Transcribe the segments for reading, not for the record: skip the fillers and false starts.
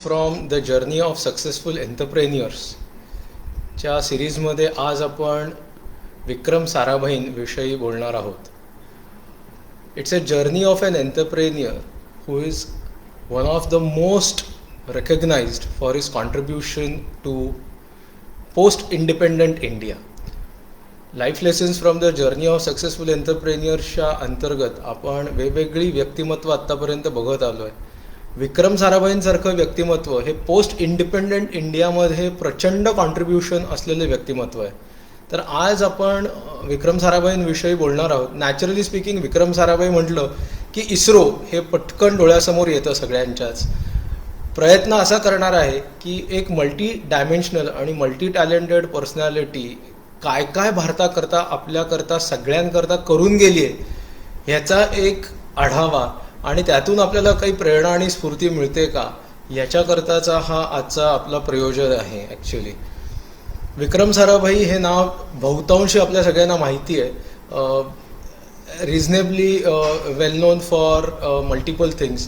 From the journey of successful entrepreneurs च्या सिरीजमध्ये आज आपण विक्रम साराभाईं विषयी बोलणार आहोत. It's a journey of an entrepreneur who is one of the most recognized for his contribution to post-independent India. Life lessons from the journey of successful एंटरप्रेन्युअर्सच्या अंतर्गत आपण वेगवेगळी व्यक्तिमत्व आत्तापर्यंत बघत आलो आहे. विक्रम साराभाईंसारखं व्यक्तिमत्व हे पोस्ट इंडिपेंडंट इंडियामध्ये प्रचंड कॉन्ट्रीब्युशन असलेले व्यक्तिमत्व आहे. तर आज आपण विक्रम साराभाईंविषयी बोलणार आहोत. नॅचरली स्पीकिंग विक्रम साराभाई म्हटलं की इस्रो हे पटकन डोळ्यासमोर येतं सगळ्यांच्याच. प्रयत्न असा करणार आहे की एक मल्टी डायमेन्शनल आणि मल्टी टॅलेंटेड पर्सनॅलिटी काय काय भारताकरता आपल्याकरता सगळ्यांकरता करून गेली आहे ह्याचा एक आढावा आणि त्यातून आपल्याला काही प्रेरणा आणि स्फूर्ती मिळते का याच्याकरताचा हा आजचा आपला प्रयोजन आहे. ॲक्च्युली विक्रम साराभाई हे नाव बहुतांशी आपल्या सगळ्यांना माहिती आहे. Reasonably well known for multiple things.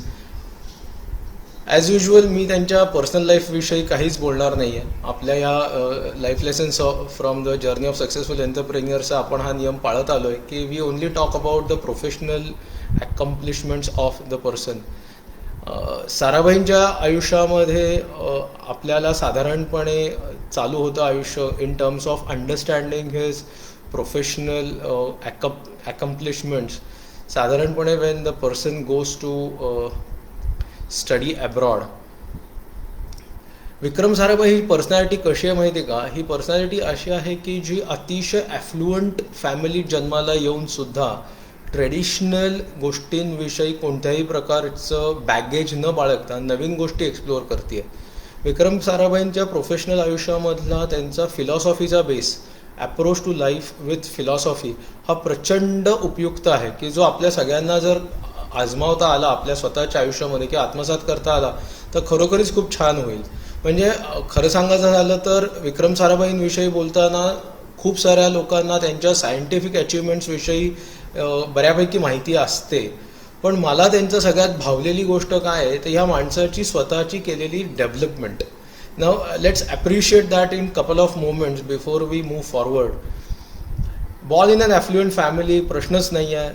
As usual मी त्यांच्या पर्सनल लाईफविषयी काहीच बोलणार नाही आहे. आपल्या या life lessons from the journey of successful एंटरप्रेन्युअर्सचा आपण हा नियम पाळत आलो आहे की we only talk about the professional accomplishments of the person. साराभाईंच्या आयुष्यामध्ये आपल्याला साधारणपणे चालू होतं आयुष्य in terms of understanding his professional accomplishments. साधारणपणे when the person goes to study abroad. Vikram Sarabhai he personality कशी आहे माहिती आहे का? ही पर्सनॅलिटी अशी आहे की जी अतिशय ॲफ्लुएंट फॅमिलीत जन्माला येऊन सुद्धा ट्रेडिशनल गोष्टींविषयी कोणत्याही प्रकारचं बॅगेज न बाळगता नवीन गोष्टी एक्सप्लोअर करते. विक्रम साराभाईंच्या प्रोफेशनल आयुष्यामधला त्यांचा फिलॉसॉफीचा base approach to life with philosophy हा प्रचंड उपयुक्त आहे की जो आपल्या सगळ्यांना जर आजमावता आला आपल्या स्वतःच्या आयुष्यामध्ये की आत्मसात करता आला तर खरोखरीच खूप छान होईल. म्हणजे खरं सांगायचं झालं तर विक्रम साराभाईंविषयी बोलताना खूप साऱ्या लोकांना त्यांच्या सायंटिफिक अचिव्हमेंट्सविषयी बऱ्यापैकी माहिती असते, पण मला त्यांचं सगळ्यात भावलेली गोष्ट काय आहे तर ह्या माणसाची स्वतःची केलेली development. Now let's appreciate that in couple of moments before we move forward. Born in an affluent family प्रश्नच नाही आहे.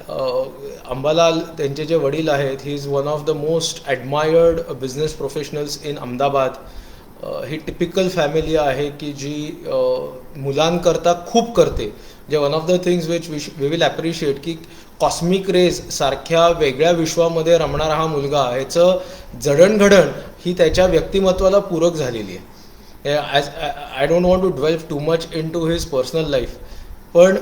अंबालाल त्यांचे जे वडील आहेत he is one of the most admired business professionals in Ahmedabad. ही टिपिकल फॅमिली आहे की जी मुलांकरता खूप करते. जे one of the things which we will appreciate की कॉस्मिक रेज सारख्या वेगळ्या विश्वामध्ये रमणारा हा मुलगा ह्याचं जडणघडण ही त्याच्या व्यक्तिमत्वाला पूरक झालेली आहे. I don't want to dwell too much into his personal life, पण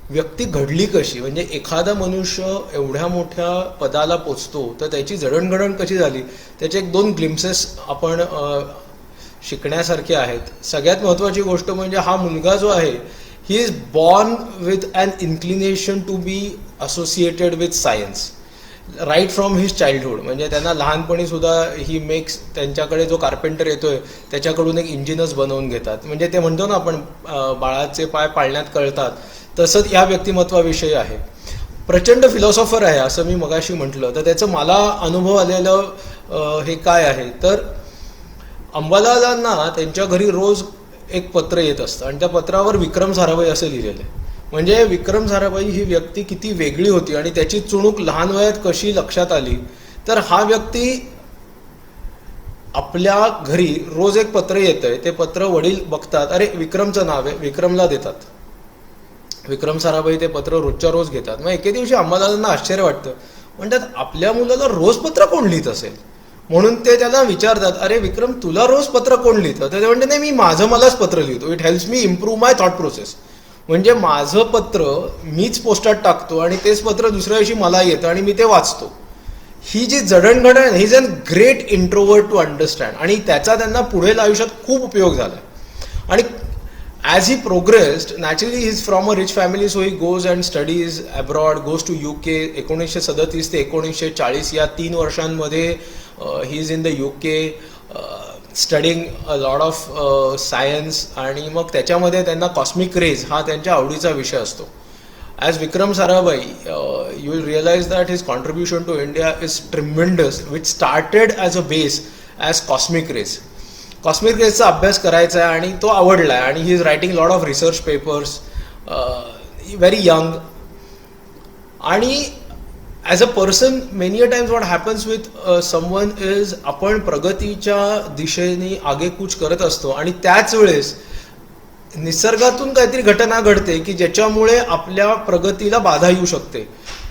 व्यक्ती घडली कशी म्हणजे एखादा मनुष्य एवढ्या मोठ्या पदाला पोचतो तर त्याची जडणघडण कशी झाली त्याचे एक दोन ग्लिम्सेस आपण शिकण्यासारखे आहेत. सगळ्यात महत्त्वाची गोष्ट म्हणजे हा मुलगा जो आहे he is born with an inclination to be associated with science right from his childhood. म्हणजे त्यांना लहानपणी सुद्धा ही मेक्स त्यांच्याकडे जो कार्पेंटर येतोय त्याच्याकडून एक इंजिनच बनवून घेतात. म्हणजे ते म्हणतो ना आपण बाळाचे पाय पाळण्यात कळतात, तसंच या व्यक्तिमत्वाविषयी आहे. प्रचंड फिलॉसॉफर आहे असं मी मगाशी म्हटलं. तर त्याचं मला अनुभव आलेलं हे काय आहे तर अंबालालांना त्यांच्या घरी रोज एक पत्र येत असतं आणि त्या पत्रावर विक्रम साराभाई असं लिहिलेलं आहे. म्हणजे विक्रम साराभाई ही व्यक्ती किती वेगळी होती आणि त्याची चुणूक लहान वयात कशी लक्षात आली तर हा व्यक्ती आपल्या घरी रोज एक पत्र येतंय, ते पत्र वडील बघतात, अरे विक्रमचं नाव आहे, विक्रमला देतात. विक्रम साराभाई ते पत्र रोजच्या रोज घेतात. मग एके दिवशी अंबालालांना आश्चर्य वाटतं, म्हणतात आपल्या मुलाला रोज पत्र कोण लिहित असेल. म्हणून ते त्याला विचारतात, अरे विक्रम तुला रोज पत्र कोण लिहितं. तर ते म्हणते नाही मी माझं मलाच पत्र लिहितो, it helps me improve my thought process. म्हणजे माझं पत्र मीच पोस्टात टाकतो आणि तेच पत्र दुसऱ्या दिवशी मला येतं आणि मी ते वाचतो. ही जी जडणघडण ही is an great introvert to understand आणि त्याचा त्यांना पुढील आयुष्यात खूप उपयोग झाला. आणि as he progressed naturally he is from a rich family so he goes and studies abroad, goes to UK. 1937 ते 1940 या 3 वर्षांमध्ये he is in the UK studying a lot of science. आणि मग त्याच्यामध्ये त्यांना कॉस्मिक रेज हा त्यांच्या आवडीचा विषय असतो. As Vikram Sarabhai, you will realize that his contribution to India is tremendous, which started as a base as cosmic rays. Cosmic रेजचा अभ्यास करायचा आहे आणि तो आवडला आहे आणि he is writing lot of research papers, very young. आणि as a person many a times what happens with someone is आपण प्रगतीच्या दिशेने आगेकूच करत असतो आणि त्याच वेळेस निसर्गातून काहीतरी घटना घडते की ज्याच्यामुळे आपल्या प्रगतीला बाधा येऊ शकते.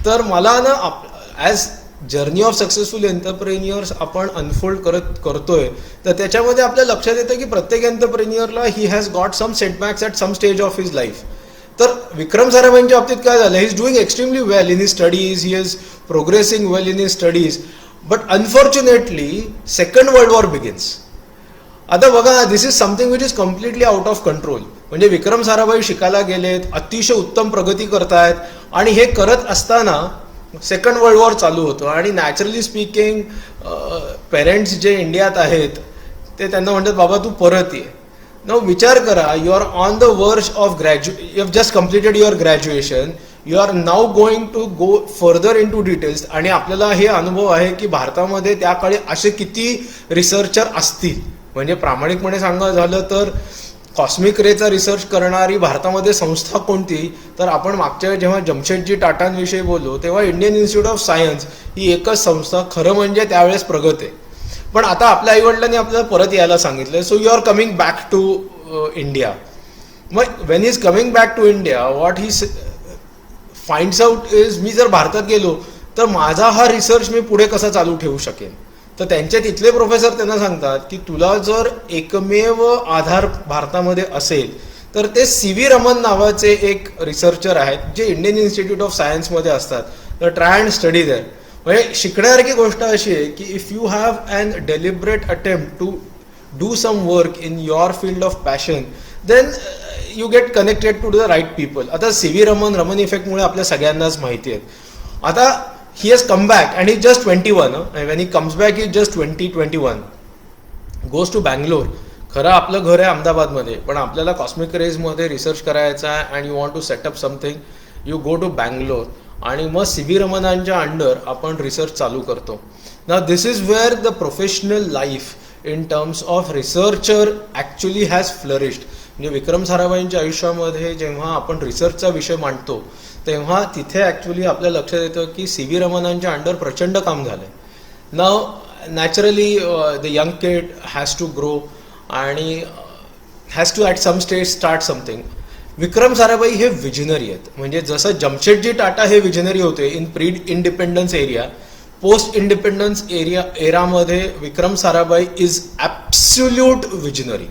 तर मला ना as journey of successful entrepreneurs आपण अनफोल्ड करतोय तर त्याच्यामध्ये आपल्या लक्षात येतं की प्रत्येक एंटरप्रेन्युअरला he has got some setbacks at some stage of his life. तर विक्रम साराभाईंच्या बाबतीत काय झालं, he is doing extremely well in his studies, he is progressing well in his studies, but unfortunately second world war begins. आता बघा, this is something which is completely out of control. म्हणजे विक्रम साराभाई शिकायला गेलेत, अतिशय उत्तम प्रगती करतायत आणि हे करत असताना सेकंड वर्ल्ड वॉर चालू होतं आणि नॅचरली स्पीकिंग पेरेंट्स जे इंडियात आहेत ते त्यांना म्हणतात बाबा तू परत ये. नाव विचार करा, you are on the verge of you have just completed your graduation, you are now going to go further into details. आणि आपल्याला हे अनुभव आहे की भारतामध्ये त्या काळी असे किती रिसर्चर असतील. म्हणजे प्रामाणिकपणे सांगायचं झालं तर कॉस्मिक रेचा रिसर्च करणारी भारतामध्ये संस्था कोणती, तर आपण मागच्या जेव्हा जमशेदजी टाटांविषयी बोललो तेव्हा इंडियन इन्स्टिट्यूट ऑफ सायन्स ही एकच संस्था खरं म्हणजे त्यावेळेस प्रगत आहे. पण आता आपल्या आईवडिलांनी आपल्याला परत यायला सांगितलं, so you are coming back to India. मग when is coming back to India what he finds out is, मी जर भारतात गेलो तर माझा हा रिसर्च मी पुढे कसा चालू ठेवू शकेन. तर त्यांचे तिथले प्रोफेसर त्यांना सांगतात की तुला जर एकमेव आधार भारतामध्ये असेल तर ते सी.व्ही. रमन नावाचे एक रिसर्चर आहेत जे इंडियन इन्स्टिट्यूट ऑफ सायन्समध्ये असतात. तर ट्राय अँड स्टडी देअर. म्हणजे शिकण्यासारखी गोष्ट अशी आहे की if you have an deliberate attempt to do some work in your field of passion then you get connected to the right people. आता सी.व्ही. रमन इफेक्टमुळे आपल्या सगळ्यांनाच माहिती आहे. आता he has come back and he's just 21, and when he comes back he's just 21, goes to Bangalore. खरं आपलं घर आहे अहमदाबादमध्ये पण आपल्याला कॉस्मिक रेजमध्ये रिसर्च करायचा आहे and you want to set up something, you go to Bangalore आणि मग सी.व्ही. रमनांच्या अंडर आपण रिसर्च चालू करतो. Now this is where the professional life in terms of researcher actually has flourished. म्हणजे विक्रम साराभाईंच्या आयुष्यामध्ये जेव्हा आपण रिसर्चचा विषय मांडतो तेव्हा तिथे ॲक्च्युली आपल्या लक्षात येतं की सी.व्ही. रमनांच्या अंडर प्रचंड काम झालं आहे. Now naturally the young kid has to grow आणि has to at some stage start something. Vikram Sarabhai हे विजनरी आहेत. म्हणजे जसं जमशेदजी टाटा हे विजनरी होते in pre independence era, post independence एरामध्ये Vikram Sarabhai is absolute visionary.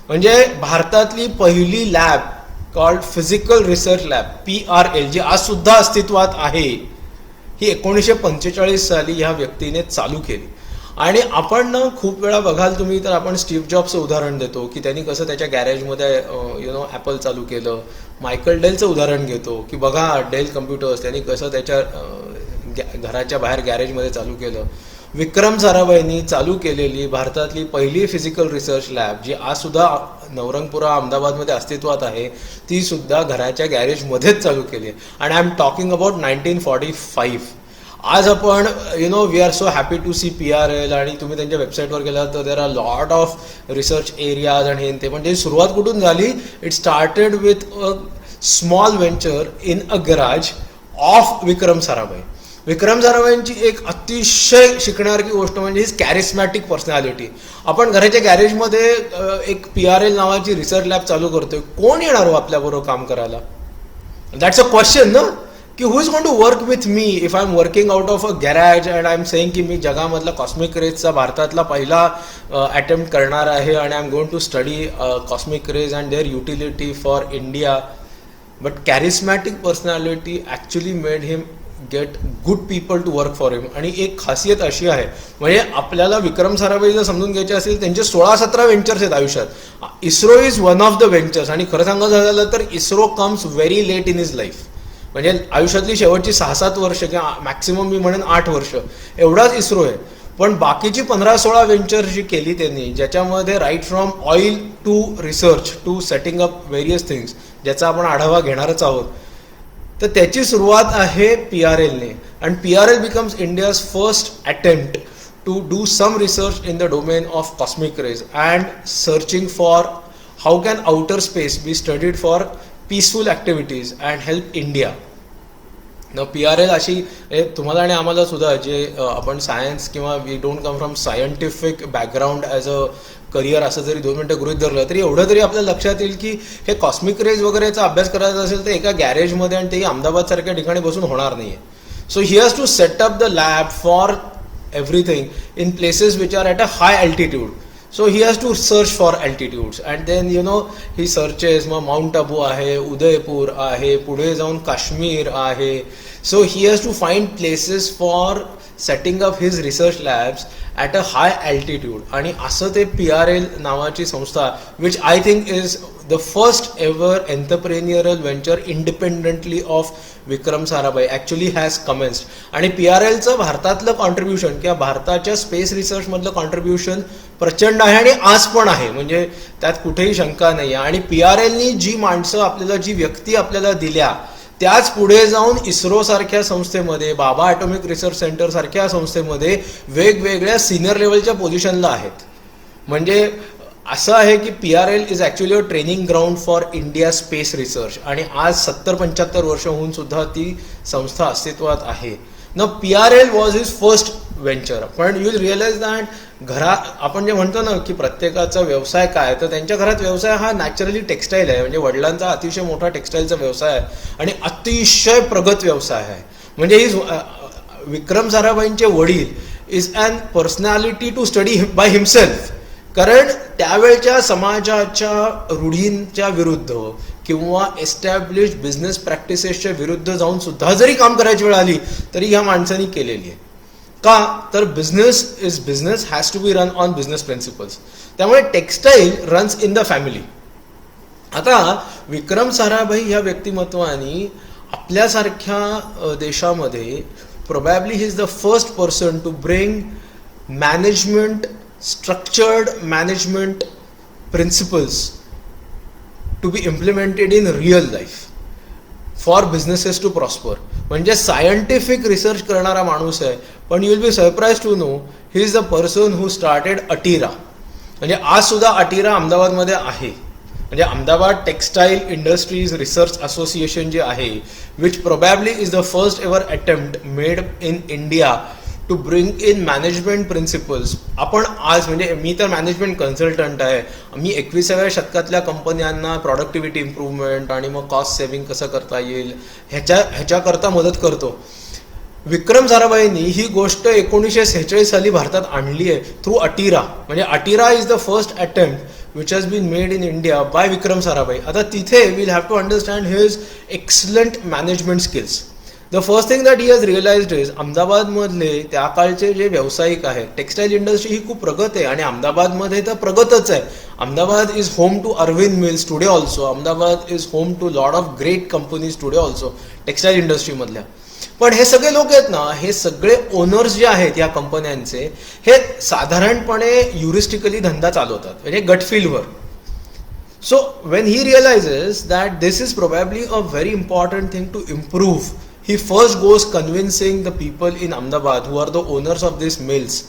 म्हणजे भारतातली पहिली lab called physical research lab PRL जी आज सुद्धा अस्तित्वात आहे ही 1945 साली ह्या व्यक्तीने चालू केली. आणि आपण ना खूप वेळा बघाल तुम्ही तर आपण स्टीव्ह जॉबचं उदाहरण देतो की त्यांनी कसं त्याच्या गॅरेजमध्ये ॲपल चालू केलं. मायकल डेलचं उदाहरण घेतो की बघा डेल कम्प्युटर्स त्यांनी कसं त्याच्या घराच्या बाहेर गॅरेजमध्ये चालू केलं. विक्रम साराभाईंनी चालू केलेली भारतातली पहिली फिजिकल रिसर्च लॅब जी आज सुद्धा नवरंगपुरा अहमदाबादमध्ये अस्तित्वात आहे ती सुद्धा घराच्या गॅरेजमध्येच चालू केली आहे. आणि आय एम टॉकिंग अबाउट 1945. आज आपण we are so happy to see PRL आणि तुम्ही त्यांच्या वेबसाईटवर गेलात तर there are lot of research areas आणि हे ते. म्हणजे सुरुवात कुठून झाली, it started with a small venture in a garage of Vikram Sarabhai. Vikram साराभाईंची एक अतिशय शिकण्यासारखी गोष्ट म्हणजे हिज कॅरिस्मॅटिक पर्सनॅलिटी. आपण घराच्या गॅरेजमध्ये एक PRL नावाची रिसर्च लॅब चालू करतोय, कोण येणार हो आपल्याबरोबर काम करायला? दॅट्स अ क्वेश्चन ना, की who is going to work with me if I am working out of a garage and I am saying की मी जगामधला कॉस्मिक रेजचा भारतातला पहिला अटेम्प्ट करणार आहे आणि I am going to study cosmic rays and their utility for India. But charismatic personality actually made him get good people to work for him. आणि एक खासियत अशी आहे, म्हणजे आपल्याला विक्रम साराभाई जर समजून घ्यायचे असेल त्यांचे 16-17 व्हेंचर्स आहेत आयुष्यात. ISRO is one of the ventures. आणि खरं सांगायचं झालं तर ISRO comes very late in his life. म्हणजे आयुष्यातली शेवटची 6-7 वर्ष किंवा मॅक्सिमम मी म्हणेन 8 वर्ष एवढाच इस्रो आहे. पण बाकीची 15-16 व्हेंचर्स जी केली त्यांनी, ज्याच्यामध्ये right from oil to research to setting up various things, ज्याचा आपण आढावा घेणारच आहोत, तर त्याची सुरुवात आहे PRLने. And PRL becomes India's first attempt to do some research in the domain of cosmic rays and searching for how can outer space be studied for peaceful activities and help India. न PRL अशी तुम्हाला आणि आम्हाला सुद्धा जे आपण science किंवा we don't come from scientific background as a career असं जरी 2 मिनिटं गृहीत धरलं तरी एवढं तरी आपल्या लक्षात येईल की हे कॉस्मिक रेज वगैरेचा अभ्यास करायचा असेल तर एका गॅरेजमध्ये आणि तेही अहमदाबादसारख्या ठिकाणी बसून होणार नाही आहे. So he has to set up the lab for everything in places which are at a high altitude. So he has to search for altitudes and then he searches मग माउंट आबू आहे, उदयपूर आहे, पुढे जाऊन काश्मीर आहे. So he has to find places for setting up his research labs at a high altitude. आणि असं ते PRL नावाची संस्था which I think is the first ever entrepreneurial venture independently of Vikram Sarabhai actually has commenced. आणि PRLचं भारतातलं contribution किंवा भारताच्या space research मधलं कॉन्ट्रीब्युशन प्रचंड आहे आणि आज पण आहे, म्हणजे त्यात कुठेही शंका नाही आहे. आणि PRLनी जी माणसं आपल्याला, जी व्यक्ती आपल्याला दिल्या त्याच पुढे जाऊन इस्रो सारख्या संस्थेमध्ये, बाबा ॲटॉमिक रिसर्च सेंटर सारख्या संस्थेमध्ये वेगवेगळ्या सिनियर लेवलच्या पोझिशनला आहेत. म्हणजे असं आहे की PRL is actually a training ground for India space research. आणि आज 70-75 वर्ष होऊन सुद्धा ती संस्था अस्तित्वात आहे. न PRL was his first venture. पण यू विल रिअलाइज दॅट आपण जे म्हणतो ना की प्रत्येकाचा व्यवसाय काय, तर त्यांच्या घरात व्यवसाय हा नॅचरली टेक्स्टाईल आहे. म्हणजे वडिलांचा अतिशय मोठा टेक्स्टाईलचा व्यवसाय आहे आणि अतिशय प्रगत व्यवसाय आहे. म्हणजे ही विक्रम साराभाईंचे वडील is an personality to study by himself. कारण त्यावेळच्या समाजाच्या रूढींच्या विरुद्ध किंवा एस्टॅब्लिश बिझनेस प्रॅक्टिसेसच्या विरुद्ध जाऊन सुद्धा जरी काम करायची वेळ आली तरी ह्या माणसांनी केलेली आहे. का तर business is business has to be run on business principles. त्यामुळे textile runs in the family. आता विक्रम साराभाई ह्या व्यक्तिमत्वाने आपल्यासारख्या देशामध्ये probably he is the first person to bring management, structured management principles to be implemented in real life for businesses to prosper. म्हणजे scientific research करणारा माणूस आहे, पण you will be surprise to know he is the person who started ATIRA. म्हणजे आज सुद्धा अटीरा अहमदाबादमध्ये आहे. म्हणजे Ahmedabad textile industries research association जे आहे, which probably is the first ever attempt made in India to bring in management principles. आपण आज, म्हणजे मी तर मॅनेजमेंट कन्सल्टंट आहे, मी 21व्या शतकातल्या कंपन्यांना प्रॉडक्टिव्हिटी इम्प्रूव्हमेंट आणि मग कॉस्ट सेव्हिंग कसं करता येईल ह्याच्याकरता मदत करतो. विक्रम साराभाईंनी ही गोष्ट 1946 साली भारतात आणली आहे थ्रू अटीरा. म्हणजे ATIRA is the first attempt which has been made in India by Vikram Sarabhai. आता तिथे we'll have to understand his excellent management skills. The first thing that he has realised is अहमदाबादमधले त्या काळचे जे व्यावसायिक आहेत, टेक्स्टाईल इंडस्ट्री ही खूप प्रगत आहे आणि अहमदाबादमध्ये तर प्रगतच आहे. Ahmedabad is home to Arvind Mills today also. Ahmedabad is home to lot of great companies today also textile इंडस्ट्रीमधल्या. पण हे सगळे लोक आहेत ना, हे सगळे ओनर्स जे आहेत या कंपन्यांचे, हे साधारणपणे युरिस्टिकली धंदा चालवतात, म्हणजे गट फीलवर. So when he realises that this is probably a very important thing to improve, he first goes convincing the people in Ahmedabad who are the owners of these mills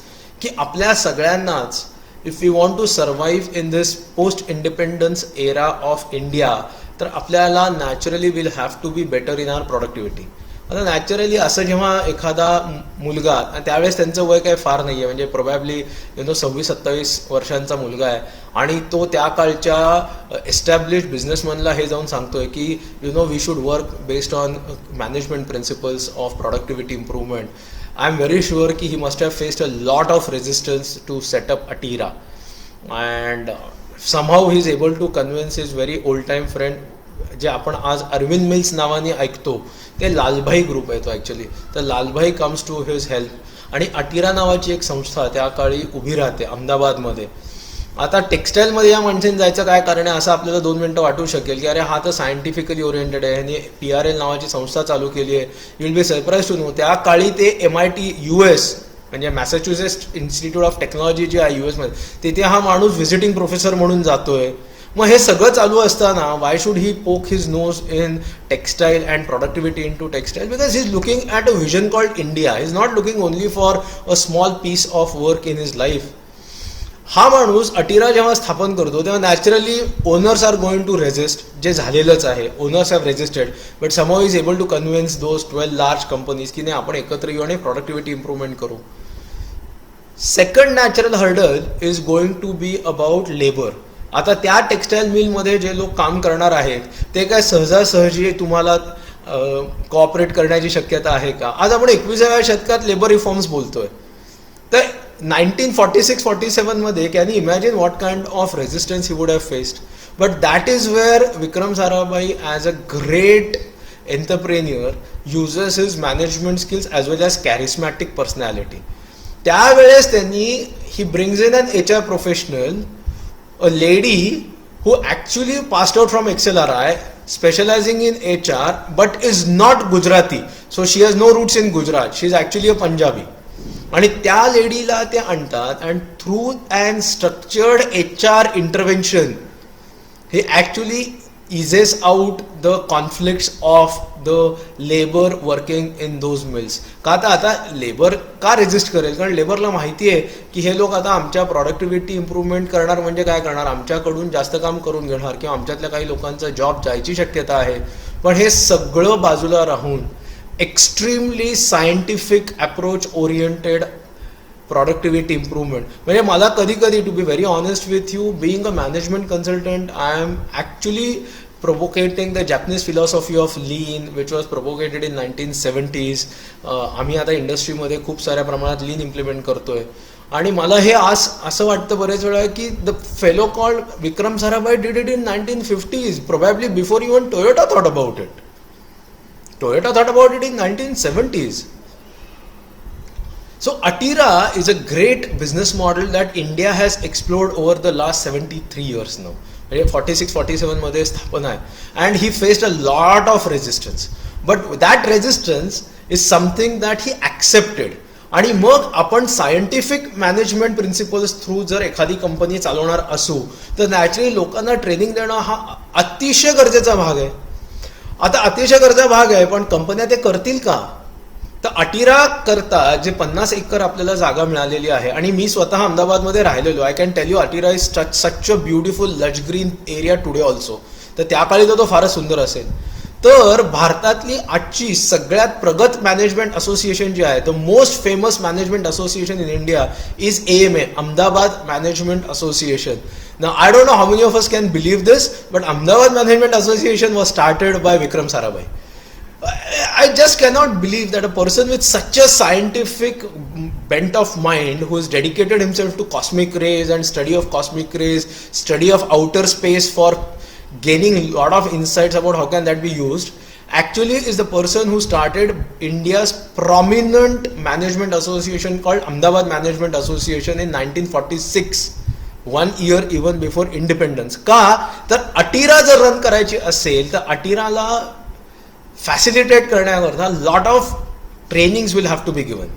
की आपल्या सगळ्यांनाच if we want to survive in this post independence era of India तर आपल्याला naturally will have to be better in our productivity. आता naturally असं जेव्हा एखादा मुलगा, त्यावेळेस त्यांचं वय काही फार नाही आहे, म्हणजे प्रोबॅबली 26-27 वर्षांचा मुलगा आहे आणि तो त्या काळच्या एस्टॅब्लिश बिझनेसमॅनला हे जाऊन सांगतोय की we should work based on management principles of productivity improvement. I am very sure की he must have faced a lot of resistance to set up ATIRA and somehow he is able to convince his very old time friend, जे आपण आज Arvind mills नावाने ऐकतो, ते Lalbhai group आहे तो actually. तर Lalbhai comes to his help आणि अटीरा नावाची एक संस्था त्या काळी उभी राहते अहमदाबादमध्ये. आता टेक्स्टाईलमध्ये या माणसाने जायचं काय कारण आहे असं आपल्याला 2 मिनिटं वाटू शकेल की अरे हा तर सायंटिफिकली ओरिएंटेड आहे, ह्याने PRL नावाची संस्था चालू केली आहे. You will be surprise to know त्या काळी ते MIT US म्हणजे मॅसेच्युसेट्स इन्स्टिट्यूट ऑफ टेक्नॉलॉजी जे आहे US मध्ये, तिथे हा माणूस व्हिजिटिंग प्रोफेसर म्हणून जातोय. मग हे सगळं चालू असताना why should he poke his nose in textile and productivity into textile? Because he is looking at a vision called India. He is not looking only for a small piece of work in his life. हा माणूस अटिरा जेव्हा स्थापन करतो तेव्हा naturally owners are going to resist, जे झालेलंच आहे. Owners have resisted, but somehow is able to convince those 12 large companies की नाही आपण एकत्र येऊ आणि प्रोडक्टिव्हिटी इम्प्रूव्हमेंट करू. Second natural hurdle is going to be about labour. आता त्या टेक्सटाईल मिलमध्ये जे लोक काम करणार आहेत ते काय सहजासहजी तुम्हाला कोऑपरेट करण्याची शक्यता आहे का? आज आपण 21व्या शतकात लेबर रिफॉर्म्स बोलतोय. तर 1946-47 मध्ये can you imagine what kind of resistance he would have faced? But that is where Vikram Sarabhai as a great entrepreneur uses his management skills as well as charismatic personality. त्यावेळेस त्यांनी he brings in an HR professional, a lady who actually passed out from XLRI, specializing in HR, but is not Gujarati. So she has no roots in Gujarat. She is actually a Punjabi. आणि त्या लेडीला ते आणतात and through and structured HR intervention हे actually eases out the conflicts of the labor working in those mills. का तर आता labour का resist करेल? कारण लेबरला माहिती आहे की हे लोक आता आमच्या प्रोडक्टिव्हिटी इम्प्रूव्हमेंट करणार म्हणजे काय करणार, आमच्याकडून जास्त काम करून घेणार किंवा आमच्यातल्या काही लोकांचा जॉब जायची शक्यता आहे. पण हे सगळं बाजूला राहून extremely scientific approach oriented productivity improvement. म्हणजे मला कधी कधी, to be very honest with you, being a management consultant, I am actually propvocating the Japanese philosophy of lean, which was propagated in 1970s. आम्ही आता इंडस्ट्रीमध्ये खूप साऱ्या प्रमाणात लीन इम्प्लिमेंट करतोय. आणि मला हे असं वाटतं बरेच वेळा की the fellow called Vikram Sarabhai did it in 1950s, probably before even Toyota thought about it. Toyota thought about it in 1970s. So Atira is a great business model that India has explored over the last 73 years now. 46-47 मध्ये स्थापन आहे. And he faced a lot of resistance, but that resistance is something that he accepted. आणि मग आपण scientific management principles through जर एखादी company चालवणार असू तर नॅचरली लोकांना ट्रेनिंग देणं हा अतिशय गरजेचा भाग आहे. आता अतिशय गरजेचा भाग आहे, पण कंपन्या ते करतील का? तर अटिरा करता जे 50 एकर आपल्याला जागा मिळालेली आहे, आणि मी स्वतः अहमदाबादमध्ये राहिलेलो, I can tell you ATIRA is such a beautiful lush green area today also. तर त्या काळी तो फारच सुंदर असेल. तर भारतातली आजची सगळ्यात प्रगत मॅनेजमेंट असोसिएशन जी आहे, the most famous management association in India is AMA, Ahmedabad management association. Now I don't know how many of us can believe this, but Ahmedabad Management Association was started by Vikram Sarabhai. I just cannot believe that a person with such a scientific bent of mind, who has dedicated himself to cosmic rays and study of cosmic rays, study of outer space for gaining a lot of insights about how can that be used, actually is the person who started India's prominent management association called Ahmedabad Management Association in 1946. 1 year even before independence. का तर अटिरा जर run करायची असेल तर अटिराला facilitate करण्याकरता lot of trainings will have to be given,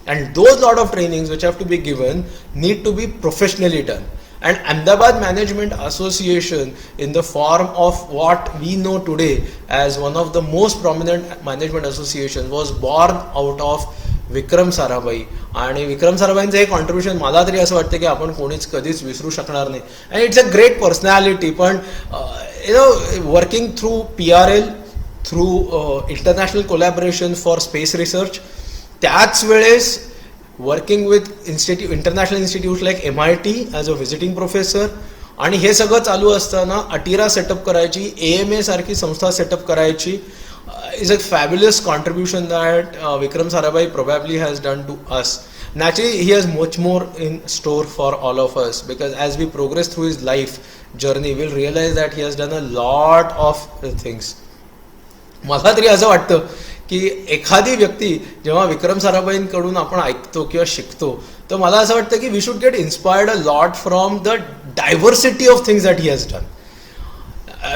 and those lot of trainings which have to be given need to be professionally done. And Ahmedabad Management Association, in the form of what we know today as one of the most prominent management associations, was born out of Vikram Sarabhai. आणि विक्रम साराभाईंचं हे contribution मला तरी असं वाटतं की आपण कोणीच कधीच विसरू शकणार नाही. And it's a great personality. पण working through PRL, through international collaboration for space research, त्याच वेळेस working with international institute like MIT as a visiting professor. आणि हे सगळं चालू असताना अटिरा सेटअप करायची, AMA सारखी संस्था सेटअप करायची, is a fabulous contribution that Vikram Sarabhai probably has done to us. Naturally, he has much more in store for all of us, because as we progress through his life journey, we'll realize that he has done a lot of things. मला तरी असं वाटतं की एखादी व्यक्ती जेव्हा विक्रम साराभाईंकडून आपण ऐकतो किंवा शिकतो, तर मला असं वाटतं की we should get inspired a lot from the diversity of things that he has done.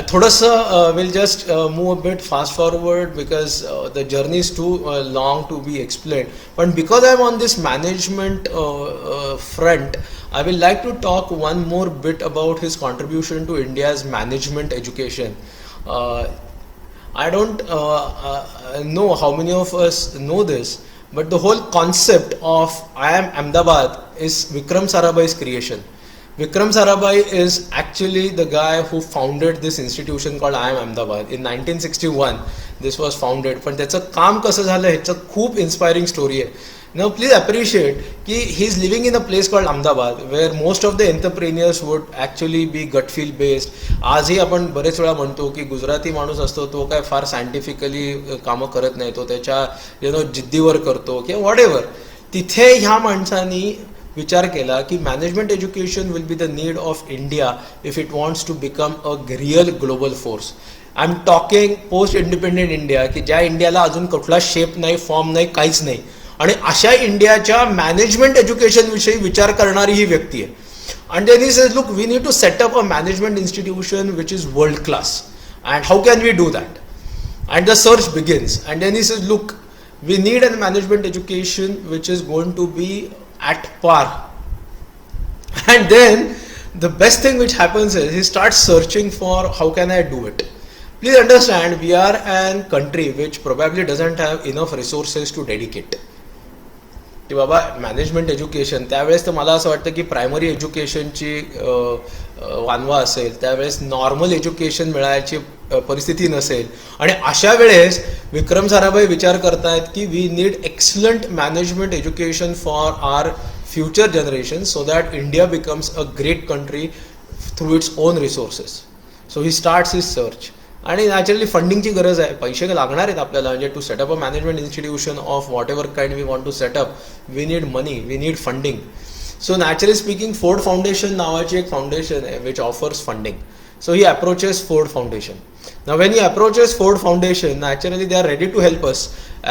थोडंसं will just move a bit fast forward because the journey is too long to be explain. पण because I am on this management front, I will like to talk one more bit about his contribution to India's management education. Uh, I don't know how many of us know this, but the whole concept of IIM Ahmedabad is Vikram Sarabhai's creation. Vikram Sarabhai is actually the guy who founded this institution called IIM Ahmedabad in 1961. This was founded. पण त्याचं काम कसं झालं ह्याचं खूप inspiring story आहे. Now please appreciate कि he is living in a place called Ahmedabad where most of the entrepreneurs would actually be gut feel based. आजही आपण बरेच वेळा म्हणतो की गुजराती माणूस असतो तो काय फार सायंटिफिकली कामं करत नाही, तो त्याच्या जिद्दीवर करतो किंवा व्हॉट एव्हर. तिथे ह्या माणसांनी विचार केला की management education will be the need of India if it wants to become a real global force. I am talking post independent India, की ज्या इंडियाला अजून कुठला शेप नाही, फॉर्म नाही, काहीच नाही, आणि अशा इंडियाच्या मॅनेजमेंट एज्युकेशन विषयी विचार करणारी ही व्यक्ती आहे. आणि then he says, look, we need to set up a management institution which is world class, and how can we do that? And the search begins. And then he says, look, we need a management education which is going to be at par. And then the best thing which happens is he starts searching for how can I do it. Please understand, we are a country which probably doesn't have enough resources to dedicate. की बाबा management education, त्यावेळेस तर मला असं वाटतं की primary एज्युकेशनची वानवा असेल, त्यावेळेस नॉर्मल एज्युकेशन मिळायची परिस्थिती नसेल, आणि अशा वेळेस विक्रम साराभाई विचार करतायत की we need excellent management education for our future generation so that India becomes a great country through its own resources. So he starts his search. आणि नॅचरली फंडिंगची गरज आहे, पैसे लागणार आहेत आपल्याला, म्हणजे to set up a management institution of whatever kind we want to set up, we need money, we need funding. So naturally speaking Ford Foundation नावाची एक फाउंडेशन आहे which offers funding. So he approaches Ford Foundation. Now when he approaches Ford Foundation, naturally they are ready to help us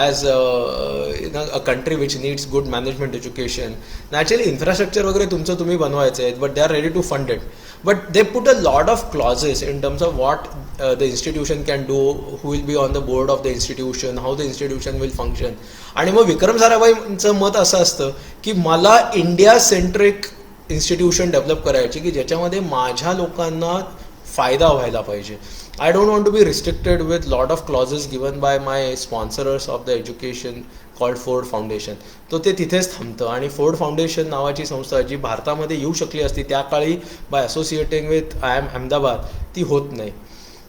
as a country which needs good management education. Naturally infrastructure वगैरे तुमचं तुम्ही बनवायचं आहे, but they are ready to fund it. But they put a lot of clauses in terms of what the institution can do, who will be on the board of the institution, how the institution will function. आणि मग विक्रम साराभाईंचं मत असं असतं की मला India centric institution develop करायची की ज्याच्यामध्ये माझ्या लोकांना फायदा व्हायला पाहिजे. I don't want to be restricted with lot of clauses given by my sponsorers of the education called Ford Foundation. तो ते तिथेच थांबतं. आणि फोर्ड फाउंडेशन नावाची संस्था जी भारतामध्ये येऊ शकली असती त्या काळी by associating with IIM Ahmedabad, ती होत नाही.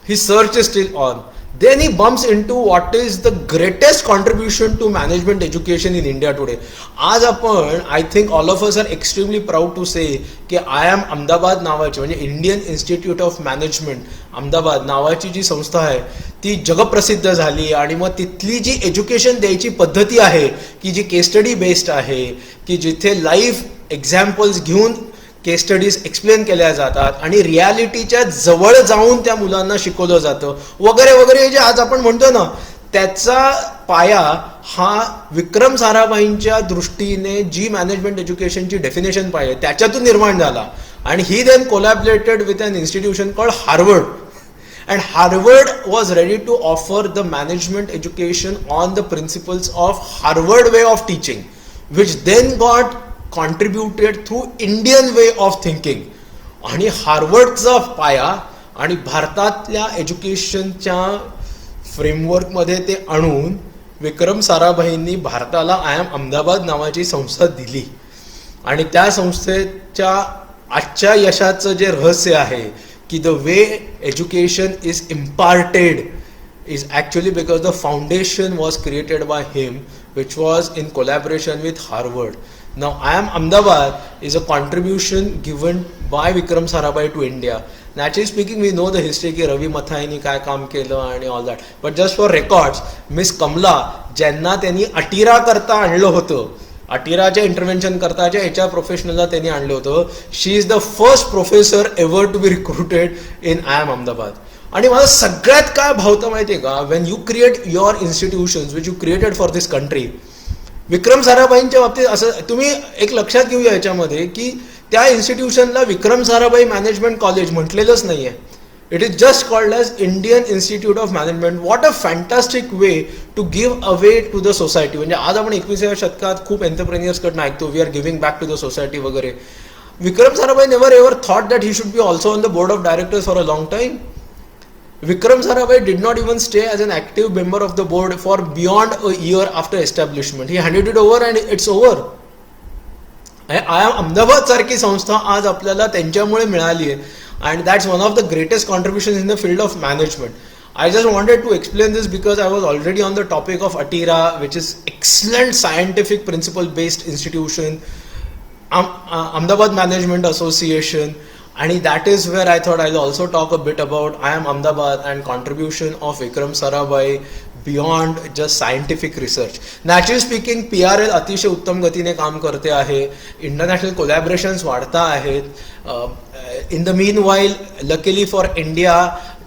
He search is still on. Then he bumps into what is the greatest contribution to management education in India today. आज आपण, I think all of us are extremely proud to say की IIM Ahmedabad नावाची, म्हणजे Indian institute of Management Ahmedabad नावाची जी संस्था आहे ती जगप्रसिद्ध झाली. आणि मग तिथली जी एज्युकेशन द्यायची पद्धती आहे की जी केस स्टडी बेस्ड आहे, की जिथे लाईव्ह एक्झाम्पल्स घेऊन केस स्टडीज एक्सप्लेन केल्या जातात आणि रियालिटीच्या जवळ जाऊन त्या मुलांना शिकवलं जातं वगैरे वगैरे, जे आज आपण म्हणतो ना, त्याचा पाया हा विक्रम साराभाईंच्या दृष्टीने जी मॅनेजमेंट एज्युकेशनची डेफिनेशन पाहिजे त्याच्यातून निर्माण झाला. आणि he then collaborated with an institution called Harvard. And Harvard was ready to offer the management education on the principles of Harvard way of teaching, which then got contributed through Indian way of thinking. आणि हार्वर्डचा पाया आणि भारतातल्या एज्युकेशनच्या फ्रेमवर्कमध्ये ते आणून विक्रम साराभाईंनी भारताला IIM Ahmedabad नावाची संस्था दिली. आणि त्या संस्थेच्या आजच्या यशाचं जे रहस्य आहे की the way education is imparted is actually because the foundation was created by him, which was in collaboration with Harvard. Now IIM Ahmedabad is a contribution given by Vikram Sarabhai to India. Naturally speaking, we know the history की रवी मथाईनी काय काम केलं आणि all that. But just for records, miss Kamla ज्यांना त्यांनी अटिरा करता आणलं होतं, अटिराच्या इंटरव्हेन्शन करताच्या ह्याच्या प्रोफेशनलला त्यांनी आणलं होतं, she is the first professor ever to be recruited in IIM Ahmedabad. आणि मला सगळ्यात काय भावतं माहिती आहे का, when you create your institutions which you created for this country. Vikram साराभाईंच्या बाबतीत असं तुम्ही एक लक्षात घेऊया याच्यामध्ये की त्या इन्स्टिट्यूशनला विक्रम साराभाई मॅनेजमेंट कॉलेज म्हटलेलंच नाही आहे. It is just called as Indian institute of management. What a fantastic way to give away to the society. म्हणजे आज आपण 21व्या शतकात खूप एंटरप्रेन्युअर्सकडनं ऐकतो we are giving back to the society वगैरे. Vikram Sarabhai never ever thought that he should be also on the board of directors for a long time. Vikram Sarabhai did not even stay as an active member of the board for beyond a year after establishment. He handed it over and it's over. Ahmedabad सारखी संस्था आज आपल्याला त्यांच्यामुळे मिळाली आहे, and that's one of the greatest contributions in the field of management. I just wanted to explain this because I was already on the topic of ATIRA, which is excellent scientific principle based institution, Ahmedabad Management Association, and that is where I thought I'll also talk a bit about IIM Ahmedabad and contribution of Vikram Sarabhai beyond just scientific research. Naturally speaking, PRL अतिशय उत्तम गतीने काम करते आहे, international collaborations वाढता आहेत. In the mean while luckily for India,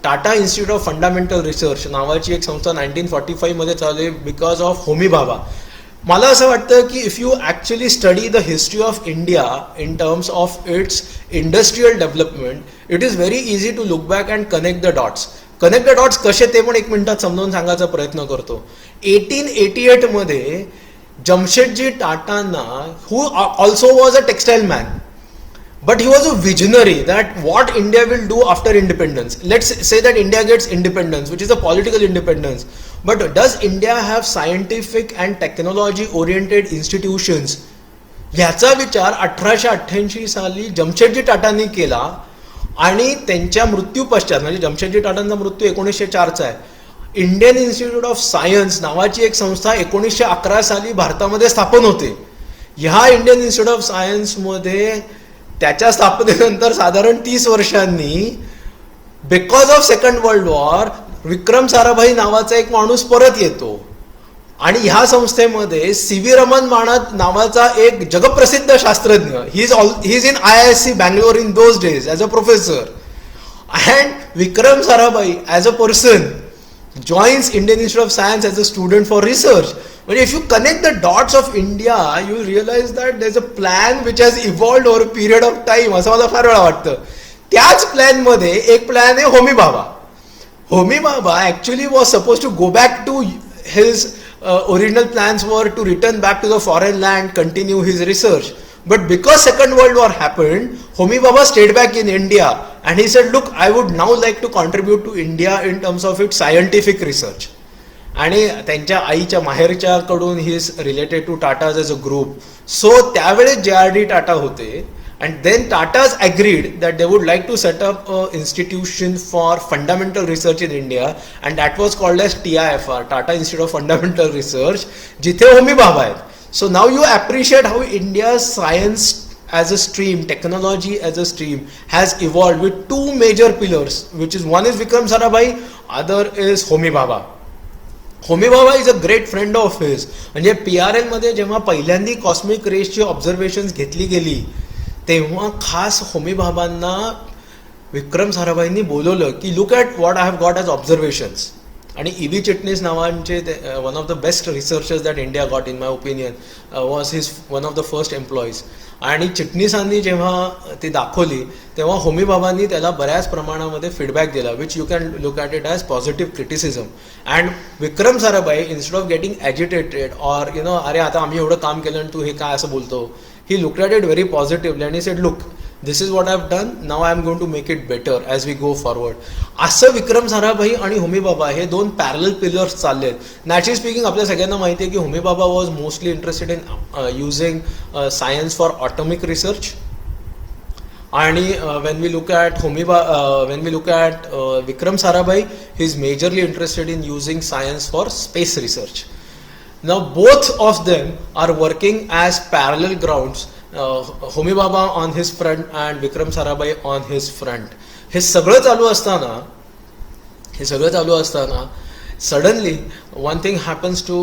Tata institute of fundamental research नावाची एक संस्था 1945 मध्ये चालू आहे बिकॉज ऑफ होमी भाभा. मला असं वाटतं की if you actually study the history of India in terms of its industrial development, it is very easy to look back and connect the dots. Connect the dots कसे ते पण एक मिनिटात समजावून सांगायचा प्रयत्न करतो. 1888 मध्ये जमशेदजी टाटांना, who also was a textile man, but he was a visionary that what India will do after independence. Let's say that India gets independence, which is a political independence, but does India have scientific and technology oriented institutions? ह्याचा विचार 1888 साली जमशेदजी टाटांनी केला आणि त्यांच्या मृत्यू पश्चात, म्हणजे जमशेदजी टाटांचा मृत्यू 1904 आहे, इंडियन इन्स्टिट्यूट ऑफ सायन्स नावाची एक संस्था 1911 साली भारतामध्ये स्थापन होते. ह्या इंडियन इन्स्टिट्यूट ऑफ सायन्समध्ये त्याच्या स्थापनेनंतर साधारण 30 वर्षांनी because of second world war Vikram Sarabhai नावाचा एक माणूस परत येतो आणि ह्या संस्थेमध्ये सी.व्ही. रमन माणत नावाचा एक जगप्रसिद्ध शास्त्रज्ञ, ही is in IISc Bangalore in those days as a professor, and Vikram Sarabhai as a person joins Indian Institute of Science as a student for research. But if you connect the dots of India, you will realize that there's a plan which has evolved over a period of time. असं मला फार वेळा वाटतं. त्याच plan मध्ये एक plan आहे Homi Bhabha. Homi Bhabha actually was supposed to go back to his original plans were to return back to the foreign land, continue his research. But because Second World War happened, Homi Bhabha stayed back in India and he said, look, I would now like to contribute to India in terms of its scientific research. आणि त्यांच्या आईच्या माहेरच्याकडून he is related to Tatas as a group. So त्यावेळेस JRD Tata होते, and then Tata's agreed that they would like to set up an institution for fundamental research in India, and that was called as TIFR, Tata Institute of Fundamental Research, जिथे होमी भाभा आहेत. So now you appreciate how India's science as a stream, technology as a stream has evolved with two major pillars, which is one is Vikram Sarabhai, other is Homi Bhabha. Homi Bhabha is a great friend of his. म्हणजे PRL मध्ये जेव्हा पहिल्यांदी cosmic रेजची observations घेतली गेली तेव्हा खास होमी भाभांना विक्रम साराभाईंनी बोलवलं की look at what I have got as observations. आणि E.V. चिटणीस नावांचे one of the best researchers that India got in my opinion was his one of the first employees. आणि चिटणीसांनी जेव्हा ती दाखवली तेव्हा होमी भाभांनी त्याला बऱ्याच प्रमाणामध्ये फीडबॅक दिला, which you can look at it as positive criticism. And Vikram Sarabhai instead of getting agitated or अरे आता आम्ही एवढं काम केलं आणि तू हे काय असं बोलतो, he looked at it very positively and he said look, this is what I've done, now I am going to make it better as we go forward. असं विक्रम साराभाई आणि होमी भाभा हे दोन पॅरल पिलर्स चालले आहेत. नॅचरली स्पीकिंग आपल्या सगळ्यांना माहिती आहे की Homi Bhabha was mostly interested in using science for atomic research. आणि when we look at Vikram Sarabhai, he is majorly interested in using science for space research. Now both of them are working as parallel grounds. Homi Bhabha on his front and Vikram Sarabhai on his front. हे सगळं चालू असताना suddenly one thing happens to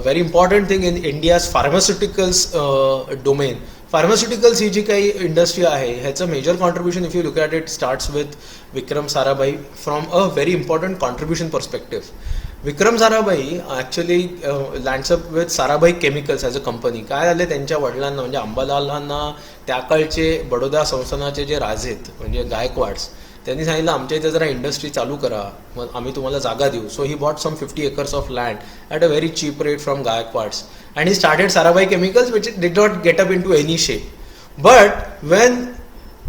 very important thing in India's pharmaceuticals domain. Pharmaceuticals ही जी काही industry आहे ह्याचं major contribution if you look at it starts with Vikram Sarabhai from a very important contribution perspective. Vikram Sarabhai actually lands up with Sarabhai Chemicals as a company. काय झाले, त्यांच्या वडिलांना म्हणजे अंबालालांना त्या काळचे बडोदा संस्थानाचे जे राजे आहेत म्हणजे गायकवाड्स, त्यांनी सांगितलं आमच्या इथे जरा इंडस्ट्री चालू करा, मग आम्ही तुम्हाला जागा देऊ. So he bought some 50 acres of land at a very cheap rate from Gaikwads and he started Sarabhai chemicals which did not get up into any shape. But when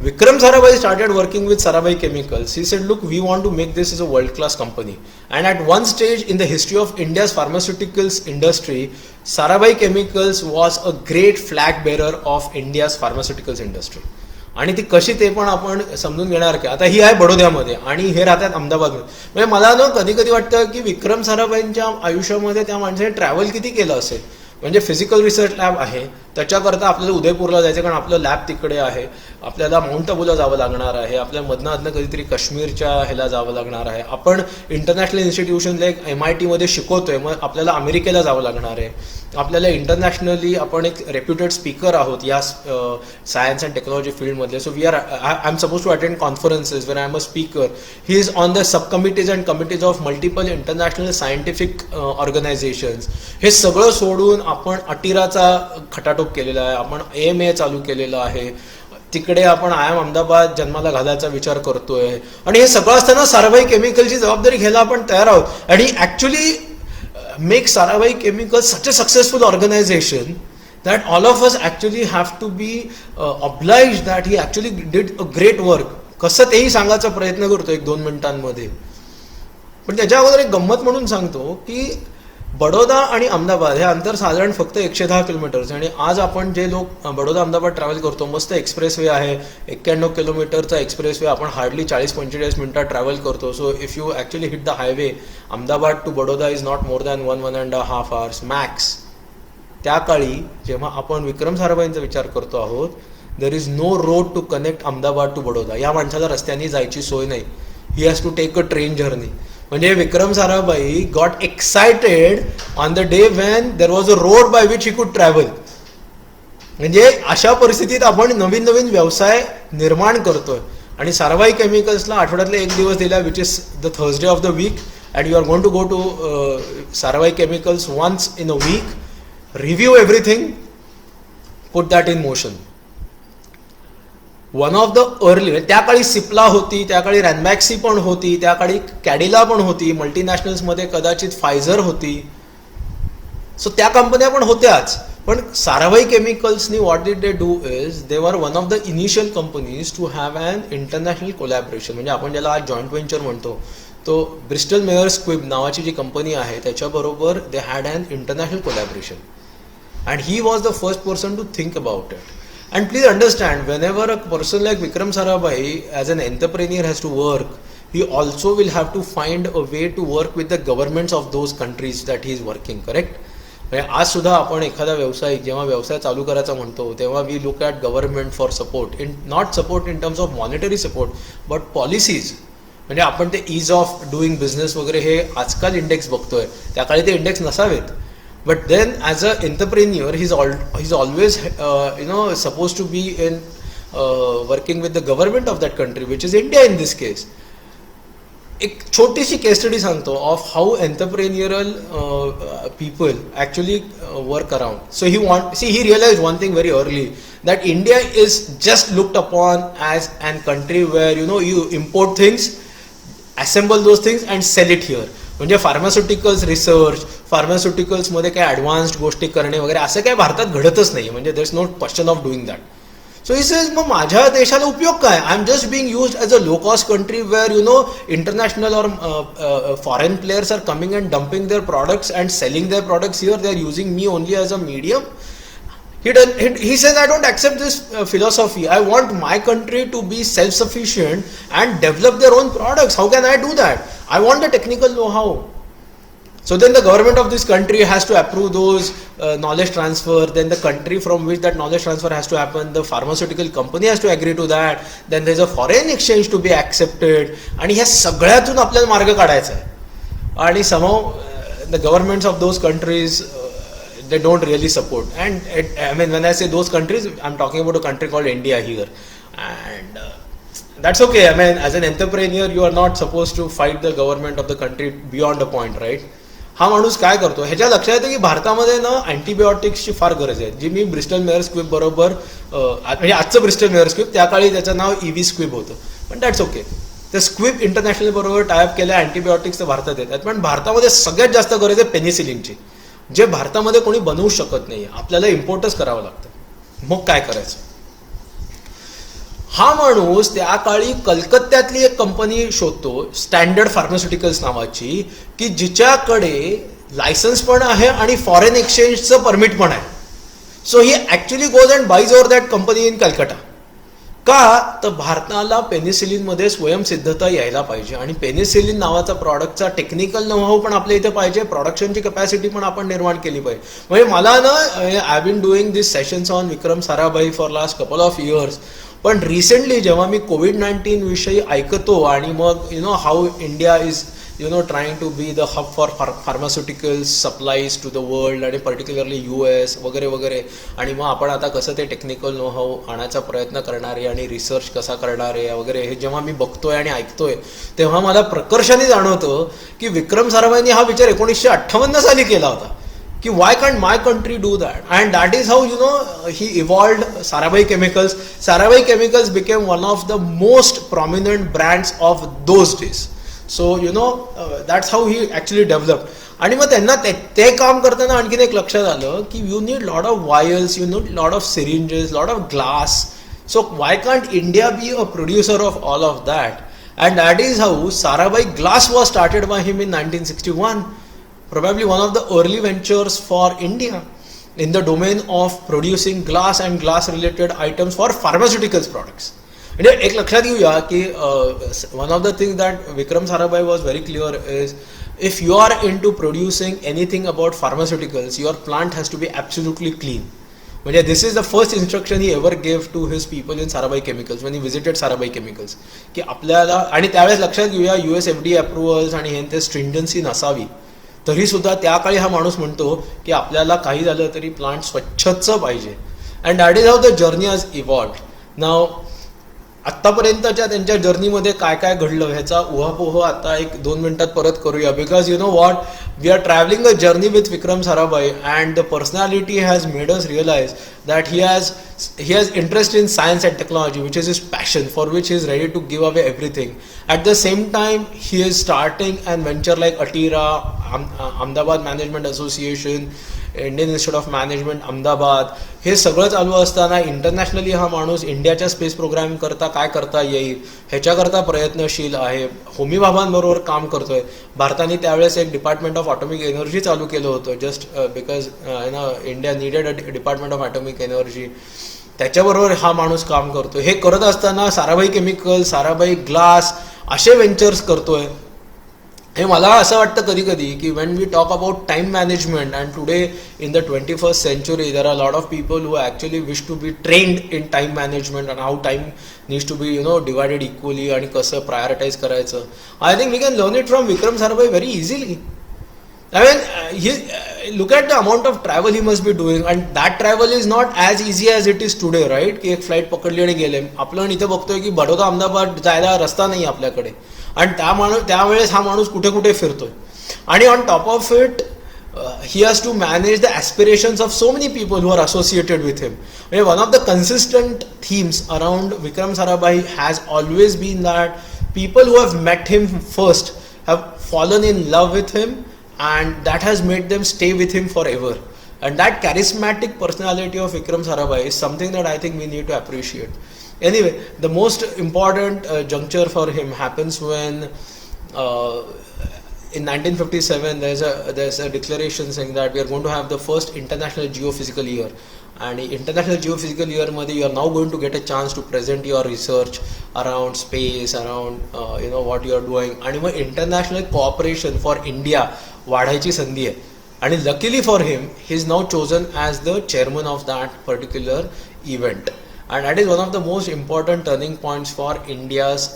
Vikram Sarabhai started working with Sarabhai Chemicals, he said, look, we want to make this as a world-class company. And at one stage in the history of India's pharmaceuticals industry, Sarabhai Chemicals was a great flag bearer of India's pharmaceuticals industry. आणि ती कशी ते पण आपण समजून घेणार की आता ही आहे बडोद्यामध्ये आणि हे राहतात अहमदाबादमध्ये. म्हणजे मला ना कधी कधी वाटतं की विक्रम साराभाईंच्या आयुष्यामध्ये त्या माणसाने ट्रॅव्हल किती केलं असेल. म्हणजे फिजिकल रिसर्च लॅब आहे, त्याच्याकरता आपल्याला उदयपूरला जायचं कारण आपलं लॅब तिकडे आहे, आपल्याला माउंट आबूला जावं लागणार आहे, आपल्या मधनं अधनं कधीतरी काश्मीरच्या ह्याला जावं लागणार आहे, आपण इंटरनॅशनल इन्स्टिट्यूशनला एक MIT मध्ये शिकवतोय, मग आपल्याला अमेरिकेला जावं लागणार आहे, आपल्याला इंटरनॅशनली आपण एक रेप्युटेड स्पीकर आहोत या सायन्स अँड टेक्नॉलॉजी फील्डमधले. So I am suppose to attend conferences where I am a speaker. He is on the sub committees and committees of multiple international scientific organisations. हे सगळं सोडून आपण अटिराचा खटाटोप केलेला आहे, आपण AMA चालू केलेलं आहे, तिकडे आपण IIM अहमदाबाद जन्माला घालायचा विचार करतोय, आणि हे सगळं असताना साराभाई केमिकलची जबाबदारी घ्यायला आपण तयार आहोत. आणि actually make Sarabhai Chemicals such a successful organization that all of us actually have to be obliged that he actually did a great work. कसं तेही सांगायचा प्रयत्न करतो 1-2 मिनिटांमध्ये. पण त्याच्या अगोदर एक गंमत म्हणून सांगतो की बडोदा आणि अहमदाबाद हे अंतर साधारण फक्त 110 किलोमीटर्स. आणि आज आपण जे लोक बडोदा अहमदाबाद ट्रॅव्हल करतो, मस्त एक्सप्रेस वे आहे, 91 किलोमीटरचा एक्सप्रेस वे, आपण हार्डली 40-45 मिनिटात ट्रॅव्हल करतो. So if you actually hit the highway Ahmedabad to Baroda is not more than 1-1.5 hours max. त्या काळी जेव्हा आपण विक्रम साराभाईंचा विचार करतो आहोत, there is no road to connect Ahmedabad to Baroda. या माणसाला रस्त्याने जायची सोय नाही, he has to take a train journey. म्हणजे Vikram Sarabhai got excited on the day when there was a road by which he could travel. म्हणजे अशा परिस्थितीत आपण नवीन नवीन व्यवसाय निर्माण करतोय. आणि साराभाई केमिकल्सला आठवड्यातले एक दिवस दिला, which is the Thursday of the week, and you are going to go to Sarabhai chemicals once in a week, review everything, put that in motion. One of the early, त्या काळी सिप्ला होती, त्या काळी रॅनबॅक्सी पण होती, त्या काळी कॅडिला पण होती, मल्टीनॅशनल्समध्ये कदाचित फायझर होती. सो त्या कंपन्या पण होत्याच. पण साराभाई केमिकल्सनी what did they do is they were one of the initial companies to have an international collaboration. म्हणजे आपण ज्याला आज जॉईंट व्हेंचर म्हणतो, तो ब्रिस्टल मेयर स्क्विब नावाची जी कंपनी आहे त्याच्याबरोबर they had an international collaboration. And he was the first person to think about it. And please understand, whenever a person like Vikram Sarabhai as an entrepreneur has to work, he also will have to find a way to work with the governments of those countries that he is working, correct? आज सुद्धा आपण एखादा व्यवसाय जेव्हा व्यवसाय चालू करायचा म्हणतो तेव्हा we look at government for support, in not support in terms of monetary support but policies. म्हणजे आपण ते ईज ऑफ डुईंग बिझनेस वगैरे हे आजकाल इंडेक्स बघतोय, त्या काळी ते इंडेक्स नसावेत. But then as an entrepreneur, he's always supposed to be in working with the government of that country, which is India in this case. एक छोटीशी केस स्टडी सांगतो of how entrepreneurial people actually work around. So he realized one thing very early, that India is just looked upon as an country where you import things, assemble those things and sell it here. म्हणजे pharmaceuticals research, फार्मास्युटिकल्समध्ये काय advanced गोष्टी करणे वगैरे असं काय भारतात घडतच नाही. म्हणजे there is no question of doing that. So he says मग माझ्या देशाला उपयोग काय? I am just being used as a low cost country where international or foreign players are coming and dumping their products and selling their products here. They are using me only as a medium. He says, I don't accept this philosophy. I want my country to be self-sufficient and develop their own products. How can I do that? I want the technical know-how. So then the government of this country has to approve those knowledge transfer. Then the country from which that knowledge transfer has to happen, the pharmaceutical company has to agree to that. Then there's a foreign exchange to be accepted. आणि ह्या सगळ्यातून आपल्याला मार्ग काढायचा आहे. आणि somehow the governments of those countries they don't really support. And I mean, when I say those countries, I'm talking about a country called India here. And that's okay. I mean, as an entrepreneur, you are not supposed to fight the government of the country beyond a point, right? हा माणूस काय करतो ह्याच्या लक्षात येतं की भारतामध्ये ना अँटीबायोटिक्सची फार गरज आहे, जी मी ब्रिस्टल मेयर स्क्विब बरोबर म्हणजे आजचं ब्रिस्टल मेयर स्क्विब, त्या काळी त्याचं नाव EV स्क्विब होतं. पण दॅट्स ओके. त्या स्क्विब इंटरनॅशनल बरोबर टायअप केल्या अँटीबायोटिक्स तर भारतात येतात. पण भारतामध्ये सगळ्यात जास्त गरज आहे पेनिसिलिनची, जे भारतामध्ये कोणी बनवू शकत नाही, आपल्याला इम्पोर्टच करावं लागतं. मग काय करायचं? हा माणूस त्या काळी कलकत्त्यातली एक कंपनी शोधतो, स्टँडर्ड फार्मास्युटिकल्स नावाची, की जिच्याकडे लायसन्स पण आहे आणि फॉरेन एक्सचेंजचं परमिट पण आहे. So he actually goes and buys over that company in Calcutta. का तर भारताला पेनिसिलिनमध्ये स्वयंसिद्धता यायला पाहिजे, आणि पेनिसिलिन नावाचा प्रॉडक्टचा टेक्निकल नोहाऊ पण आपल्या इथे पाहिजे, प्रोडक्शनची कॅपॅसिटी पण आपण निर्माण केली पाहिजे. म्हणजे मला ना, I been doing this sessions on Vikram Sarabhai for last couple of years. पण रिसेंटली जेव्हा मी कोविड-19 विषयी ऐकतो आणि मग how India is trying to be the hub for pharmaceutical supplies to the world, आणि पर्टिक्युलरली US वगैरे वगैरे, आणि मग आपण आता कसं ते टेक्निकल नोहाऊ आणायचा प्रयत्न करणार आहे आणि रिसर्च कसा करणार आहे वगैरे, हे जेव्हा मी बघतोय आणि ऐकतोय तेव्हा मला प्रकर्षाने जाणवतं की विक्रम साराभाईंनी हा विचार 1958 साली केला होता की why can't my country do that, and that is how he evolved Sarabhai Chemicals. Sarabhai Chemicals became one of the most prominent brands of those days. So that's how he actually developed. आणि मग त्यांना ते काम करताना आणखीन एक लक्षात आलं की you need lot of vials, you need lot of syringes, lot of glass. So why can't India be a producer of all of that, and that is how Sarabhai glass was started by him in 1961. Probably one of the early ventures for India in the domain of producing glass and glass related items for pharmaceuticals products. म्हणजे एक लक्षात घेऊया की one of the things that Vikram Sarabhai was very clear is, if you are into producing anything about pharmaceuticals, your plant has to be absolutely clean. म्हणजे this is the first instruction he ever gave to his people in Sarabhai Chemicals when he visited Sarabhai Chemicals. की आपल्याला, आणि त्यावेळेस लक्षात घेऊया US FDA approvals आणि हे ते स्ट्रिंजन्सी नसावी, तरी सुद्धा त्या काळी हा माणूस म्हणतो की आपल्याला काही झालं तरी प्लांट स्वच्छच पाहिजे. And that is how the journey has evolved. नाव आत्तापर्यंतच्या त्यांच्या जर्नीमध्ये काय काय घडलं ह्याचा उहापोह आता 1-2 मिनिटात परत करूया, because what, we are travelling a journey with Vikram Sarabhai, and the personality has made us realise that he has interest in science and technology, which is his passion, for which he is ready to give away everything. At the same time, he is starting an venture like Atira, Ahmedabad Management Association, Indian institute of Management Ahmedabad. हे सगळं चालू असताना internationally हा माणूस इंडियाच्या space programme करता काय करता येईल ह्याच्याकरता प्रयत्नशील आहे. होमी भाभांबरोबर काम करतोय. भारताने त्यावेळेस एक डिपार्टमेंट ऑफ ऑटोमिक एनर्जी चालू केलं होतं, just because India needed a department of atomic energy. त्याच्याबरोबर हा माणूस काम करतोय. हे करत असताना साराभाई केमिकल, साराभाई ग्लास असे व्हेंचर्स करतोय. हे मला असं वाटतं कधी कधी की when we talk about time management, and today in the 21st century there are lot of people who actually wish to be trained in time management and how time needs to be divided equally आणि कसं prioritise करायचं. I think we can learn it from Vikram Sarabhai very easily. I mean, look at the amount of travel he must be doing, and that travel is not as easy as it is today, right? की एक flight पकडली आणि गेले. आपण इथे बघतोय की बडोदा अहमदाबाद जायला रस्ता नाही आपल्याकडे, आणि त्यावेळेस हा माणूस कुठे कुठे फिरतोय. आणि on top of it he has to manage the aspirations of so many people who are associated with him. One of the consistent themes around Vikram Sarabhai has always been that people who have met him first have fallen in love with him, and that has made them stay with him forever. And that charismatic personality of Vikram Sarabhai is something that I think we need to appreciate. Anyway, the most important juncture for him happens when in 1957 there's a declaration saying that we are going to have the first international geophysical year. And international geophysical year मध्ये you are now going to get a chance to present your research around space, around what you are doing. आणि मग international cooperation for India वाढायची संधी आहे. आणि luckily for him he is now chosen as the chairman of that particular event. And that is one of the most important turning points for India's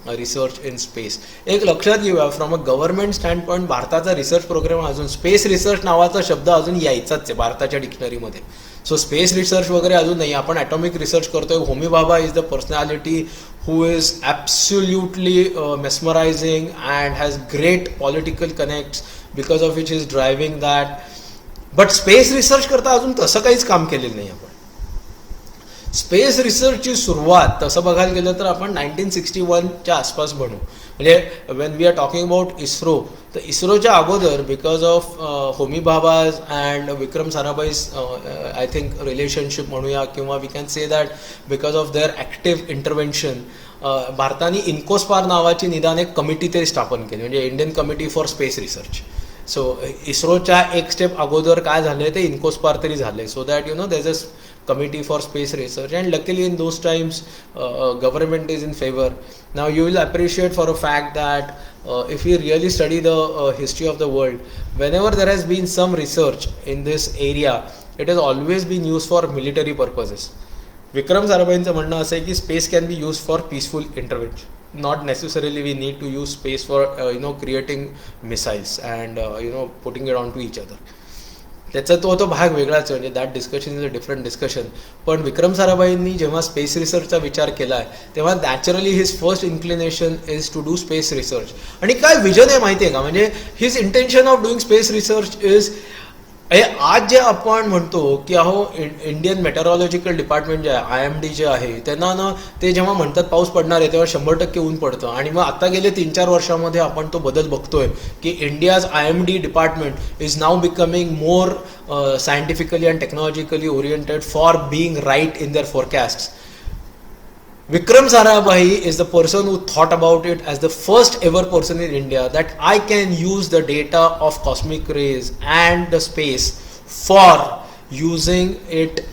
research in space. एक लक्षात घेऊया, from a government stand point भारताचा research programme अजून space research नावाचा शब्द अजून यायचाच आहे भारताच्या डिक्शनरीमध्ये. सो स्पेस रिसर्च वगैरे अजून नाही. आपण ॲटॉमिक रिसर्च करतोय. Homi Bhabha is the personality who is absolutely mesmerizing and has great political connects, because of which he is driving that. But space research करता अजून तसं काहीच काम केलेलं नाही आपण. स्पेस रिसर्चची सुरुवात तसं बघायला गेलं तर आपण 1961च्या आसपास म्हणू. म्हणजे when we are talking about ISRO, तर इस्रोच्या अगोदर because of Homi Bhabha's and Vikram Sarabhai's I think relationship म्हणूया, किंवा we can say that because of their active intervention, भारताने इन्कोस्पार नावाची निदान एक कमिटी तरी स्थापन केली, म्हणजे Indian committee for space research. So इस्रोच्या एक स्टेप अगोदर काय झालं ते इन्कोस्पार तरी झाले, so that there is a committee for space research, and luckily in those times government is in favor. Now you will appreciate for a fact that if you really study the history of the world, whenever there has been some research in this area, it has always been used for military purposes. विक्रम साराभाईंचं म्हणणं असं आहे की space can be use for peaceful intervention, not necessarily we need to use space for creating missiles and putting it onto each other. त्याचा तो भाग वेगळाच, म्हणजे that discussion is a different discussion. पण विक्रम साराभाईंनी जेव्हा स्पेस रिसर्चचा विचार केला आहे तेव्हा naturally his first inclination is to do space research. आणि काय विजन आहे माहिती आहे का, म्हणजे his intention of doing space research is, आज जे आपण म्हणतो की अहो इंडियन मेटरॉलॉजिकल डिपार्टमेंट जे आहे, IMD जे आहे, त्यांना ना ते जेव्हा म्हणतात पाऊस पडणार आहे तेव्हा 100% ऊन पडतं. आणि मग आता गेले 3-4 वर्षामध्ये आपण तो बदल बघतोय की India's IMD department is now becoming more scientifically and technologically oriented for being right in their forecasts. Vikram Sarabhai is the person who thought about it as the first ever person in India that I can use the data of cosmic rays and the space for using it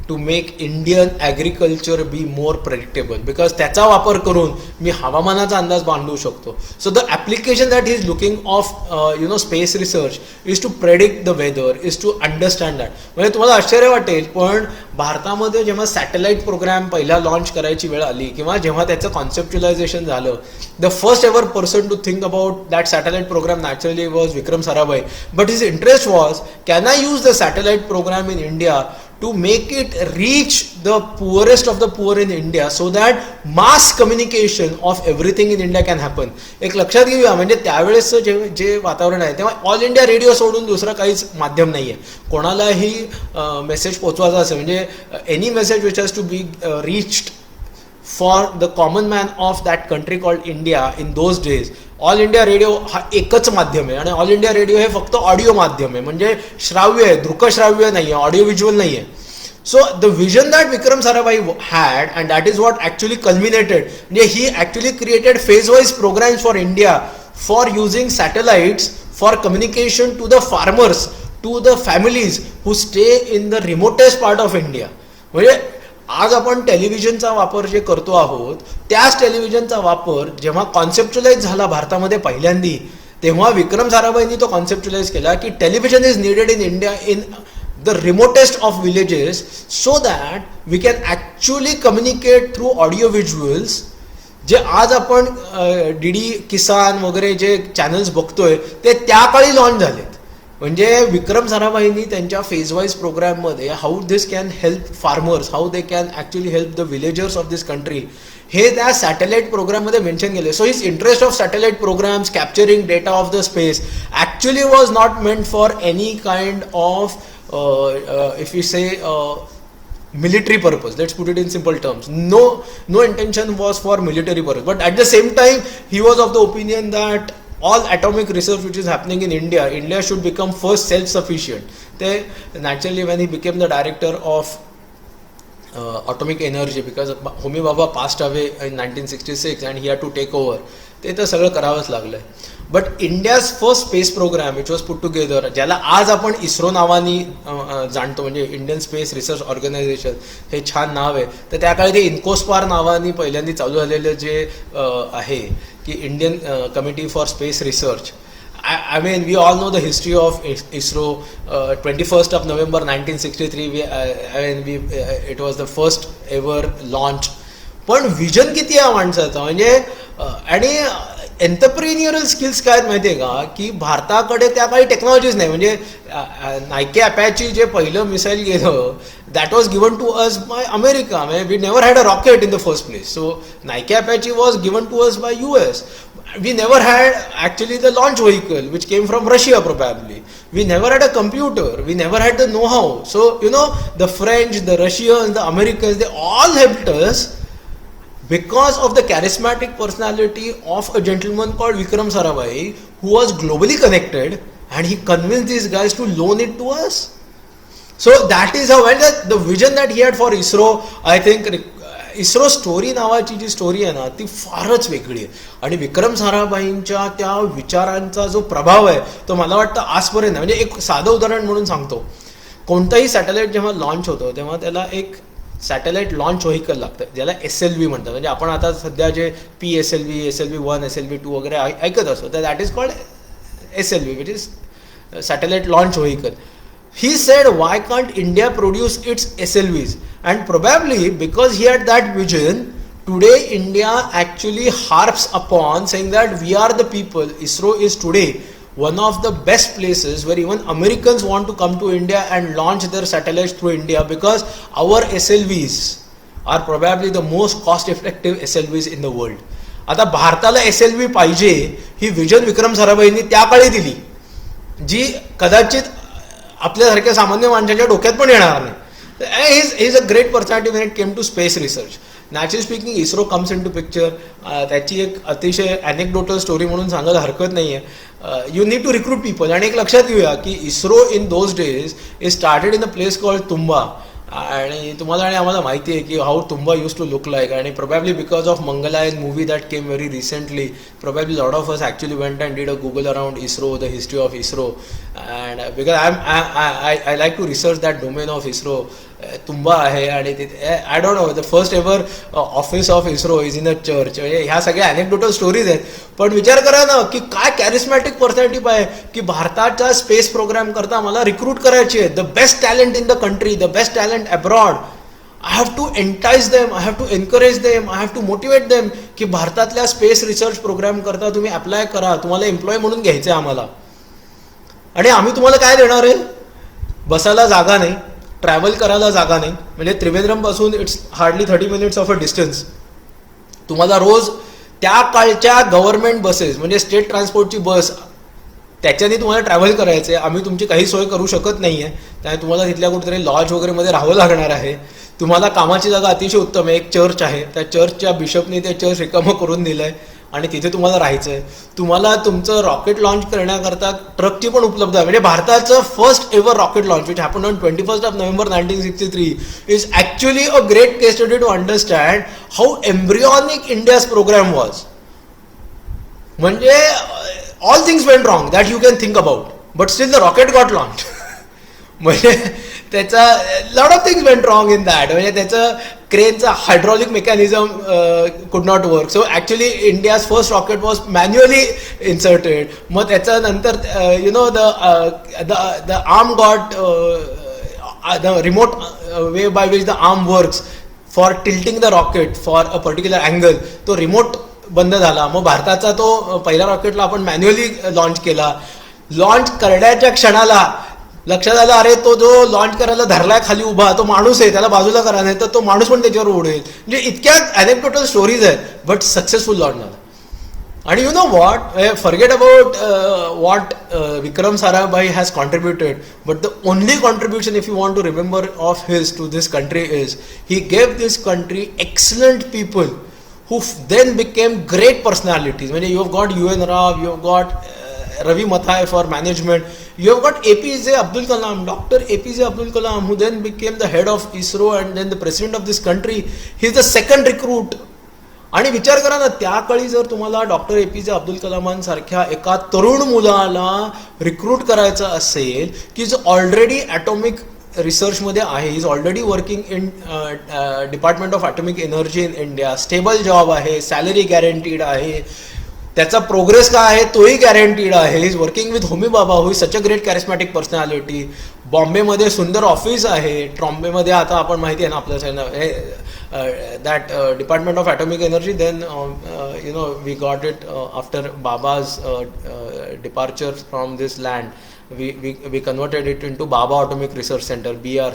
to make Indian agriculture be more predictable, because त्याचा वापर करून मी हवामानाचा अंदाज बांधू शकतो. So the application that he is looking of space research is to predict the weather, is to understand that. म्हणजे तुम्हाला आश्चर्य वाटेल पण भारतामध्ये जेव्हा सॅटेलाइट प्रोग्राम पहिला लॉन्च करायची वेळ आली किंवा जेव्हा त्याचं कॉन्सेप्च्युलायझेशन झालं, the first ever person to think about that satellite programme naturally was Vikram Sarabhai. But his interest was, can I use the satellite programme in India to make it reach the poorest of the poor in India so that mass communication of everything in India can happen. एक लक्षात घेऊया, म्हणजे त्यावेळेसचं जे वातावरण आहे तेव्हा all India radio सोडून दुसरं काहीच माध्यम नाही आहे. कोणालाही मेसेज पोचवायचा असेल, म्हणजे any message which has to be reached for the common man of that country called India in those days, All India Radio हा एकच माध्यम आहे. आणि ऑल इंडिया रेडिओ हे फक्त ऑडिओ माध्यम आहे, म्हणजे श्राव्य आहे, दृकश्राव्य नाही आहे, ऑडिओ व्हिज्युअल नाही आहे. So the vision that Vikram Sarabhai had, and that is what actually culminated, he actually created phase-wise programs for India for using satellites for communication to the farmers, to the families who stay in the remotest part of India. म्हणजे आज आपण टेलिव्हिजनचा वापर जे करतो आहोत, त्याच टेलिव्हिजनचा वापर जेव्हा कॉन्सेप्च्युलाइज झाला भारतामध्ये पहिल्यांदी, तेव्हा विक्रम साराभाईंनी तो कॉन्सेप्च्युलाइज केला की television is needed in India in the remotest of villages so that we can actually communicate through audio visuals. जे आज आपण DD किसान वगैरे जे चॅनल्स बघतोय ते त्या काळी लॉन्च झालेत. म्हणजे विक्रम साराभाईंनी त्यांच्या फेज वाईज प्रोग्राममध्ये how this can help farmers, how they can actually help the villagers of this country, हे त्या सॅटेलाइट प्रोग्राममध्ये मेन्शन केले. So his interest of satellite programmes capturing data of the space actually was not meant for any kind of if we say military purpose, let's put it in simple terms, no intention was for military purpose. But at the same time he was of the opinion that all atomic research which is happening in India should become first self sufficient. Naturally when he became the director of atomic energy, because Homi Bhabha passed away in 1966 and he had to take over, ते तर सगळं करावंच लागलंय. But India's first space programme which was put together, ज्याला आज आपण इस्रो नावाने जाणतो, म्हणजे इंडियन स्पेस रिसर्च ऑर्गनायझेशन, हे छान नाव आहे. तर त्या काळी ते इन्कोस्पार नावाने पहिल्यांदा चालू झालेलं जे आहे की Indian committee for space research. I mean, we all know the history of ISRO. 21st of November 1963, it was the first ever launch. पण विजन किती आहे माणसाचं, म्हणजे आणि एंटरप्रिन्युअरल स्किल्स काय माहिती आहे का, की भारताकडे त्या काही टेक्नॉलॉजीज नाही. म्हणजे नायके अपॅची जे पहिलं मिसाईल गेलं that was given to us by America. We never had a rocket in the first place. So Nike Apache was given to us by US. We never had actually the launch vehicle, which came from Russia probably. We never had a computer. We never had the know-how. So, the French, the Russians, the Americans, they all helped us because of the charismatic personality of a gentleman called Vikram Sarabhai, who was globally connected, and he convinced these guys to loan it to us. So that is how, and the vision that he had for ISRO, I think ISRO story नावाची जी story आहे ना ती फारच वेगळी आहे. आणि विक्रम साराभाईंच्या त्या विचारांचा जो प्रभाव आहे तो मला वाटतं आजपर्यंत, म्हणजे एक साधं उदाहरण म्हणून सांगतो, कोणतंही सॅटेलाइट जेव्हा लॉन्च होतं तेव्हा त्याला एक सॅटेलाइट लॉन्च व्हेकल लागतं, ज्याला SLV म्हणतात. म्हणजे आपण आता सध्या जे PSLV, SLV1, SLV2 वगैरे ऐकत असतो, तर that is called SLV, which is satellite launch vehicle. He said, why can't India produce its SLVs? And probably because he had that vision, today India actually harps upon saying that we are the people. ISRO is today one of the best places where even Americans want to come to India and launch their satellites through India, because our SLVs are probably the most cost effective SLVs in the world. आता भारताला SLV पाहिजे ही vision विक्रम साराभाईंनी त्या काळी दिली, जी कदाचित आपल्यासारख्या सामान्य माणसाच्या डोक्यात पण येणार नाही. He is a great personality when it came to space research. Naturally speaking ISRO comes into picture. त्याची एक अतिशय अनेक्डोटल स्टोरी म्हणून सांगायला हरकत नाही आहे. You need to recruit people. आणि एक लक्षात घेऊया की ISRO in those days is started in a place called Thumba. आणि तुम्हाला आणि आम्हाला माहिती आहे की how Thumba use to look like. आणि probably because of Mangalyaan movie that came very recently, probably lot of us actually went and did a Google around ISRO, the history of ISRO. And because I like to research that domain of ISRO. Thumba आहे आणि तिथे I don't know the first ever office of ISRO is in a church. म्हणजे ह्या सगळ्या अनेक्डोटल stories आहेत. पण विचार करा ना की काय कॅरिस्मॅटिक पर्सनॅलिटी आहे की भारताच्या स्पेस प्रोग्राम करता मला रिक्रूट करायची आहे. The best talent in the country, the best talent abroad. I have to entice them, I have to encourage them, I have to motivate them की भारतातल्या स्पेस रिसर्च प्रोग्राम करता तुम्ही apply करा, तुम्हाला एम्प्लॉय म्हणून घ्यायचं आहे आम्हाला. आणि आम्ही तुम्हाला काय देणार आहे? बसायला जागा नाही, ट्रॅव्हल करायला जागा नाही. म्हणजे त्रिवेंद्रमपासून it's hardly 30 minutes of a distance. तुम्हाला रोज त्या काळच्या गव्हर्नमेंट बसेस, म्हणजे स्टेट ट्रान्सपोर्टची बस, त्याच्याने तुम्हाला ट्रॅव्हल करायचं आहे. आम्ही तुमची काही सोय करू शकत नाही आहे. त्यामुळे तुम्हाला तिथल्या कुठेतरी लॉज वगैरेमध्ये राहावं लागणार आहे. तुम्हाला कामाची जागा अतिशय उत्तम आहे. एक चर्च आहे, त्या चर्चच्या बिशपने ते चर्च रिकामं करून दिलं आहे आणि तिथे तुम्हाला राहायचं आहे. तुम्हाला तुमचं रॉकेट लॉन्च करण्याकरता ट्रकची पण उपलब्ध आहे. म्हणजे भारताचं first ever rocket launch which happen on 21 November 1963 is actually a great case study to understand how embryonic India's programme was. म्हणजे all things went wrong that you can think about, but still the rocket got launch. म्हणजे त्याचा lot of things went wrong in that. म्हणजे त्याचं क्रेनचा hydraulic mechanism could not work. So actually India's first rocket was manually inserted. मग त्याच्यानंतर the arm got the remote way by which the arm works for tilting the rocket for a particular angle, तो remote बंद झाला. मग भारताचा तो पहिल्या रॉकेटला आपण मॅन्युअली लॉन्च केला. लॉन्च करण्याच्या क्षणाला लक्षात आलं, अरे तो जो लॉन्च करायला धरलाय खाली उभा तो माणूस आहे, त्याला बाजूला करा, नाही तर तो माणूस पण त्याच्यावर उडेल. म्हणजे इतक्या अनेक्डोटल स्टोरीज आहेत, बट सक्सेसफुल लॉन्च झाला. आणि you know what, forget about what Vikram Sarabhai has contributed, but the only contribution if you want to remember of his to this country is he gave this country excellent people who then became great personalities. When you have got UN Rao, you have got Ravi Mathai for management, you have got APJ Abdul Kalam, Dr. APJ Abdul Kalam, who then became the head of ISRO and then the president of this country. He is the second recruit. आणि विचार करा ना, त्या काळी जर तुम्हाला doctor APJ Abdul कलामांसारख्या एका तरुण मुलाला रिक्रूट करायचं असेल की जो ऑलरेडी ॲटॉमिक रिसर्चमध्ये आहे, is already working in department of atomic energy in India, stable job आहे, सॅलरी गॅरंटीड आहे, त्याचा प्रोग्रेस काय आहे तोही गॅरंटीड आहे, is working with Homi Bhabha who is such a great charismatic personality, बॉम्बेमध्ये सुंदर ऑफिस आहे, ट्रॉम्बेमध्ये आता आपण माहिती आहे ना आपल्या that Department of Atomic Energy, then we got it after Baba's departure from this land, we converted it into Bhabha atomic research centre BR.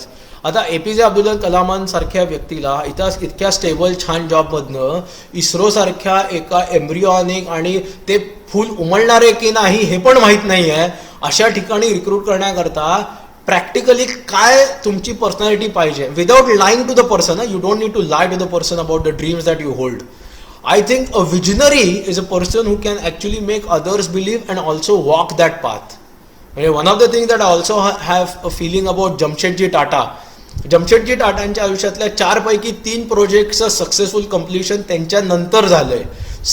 आता APJ अब्दुल कलामांसारख्या व्यक्तीला इतक्या स्टेबल छान जॉबमधनं इस्रोसारख्या एका एम्ब्रिओनिक आणि ते फुल उमलणारे की नाही हे पण माहीत नाही आहे अशा ठिकाणी रिक्रूट करण्याकरता प्रॅक्टिकली काय तुमची पर्सनॅलिटी पाहिजे without lying to the person. You don't need to lie to the person about the dreams that you hold. I think a visionary is a person who can actually make others believe and also walk that path. One of the things that I also have a feeling about Jamshedji Tata. Jamshedji टाटांच्या आयुष्यातल्या 4 पैकी 3 प्रोजेक्टचं successful completion त्यांच्या नंतर झालंय.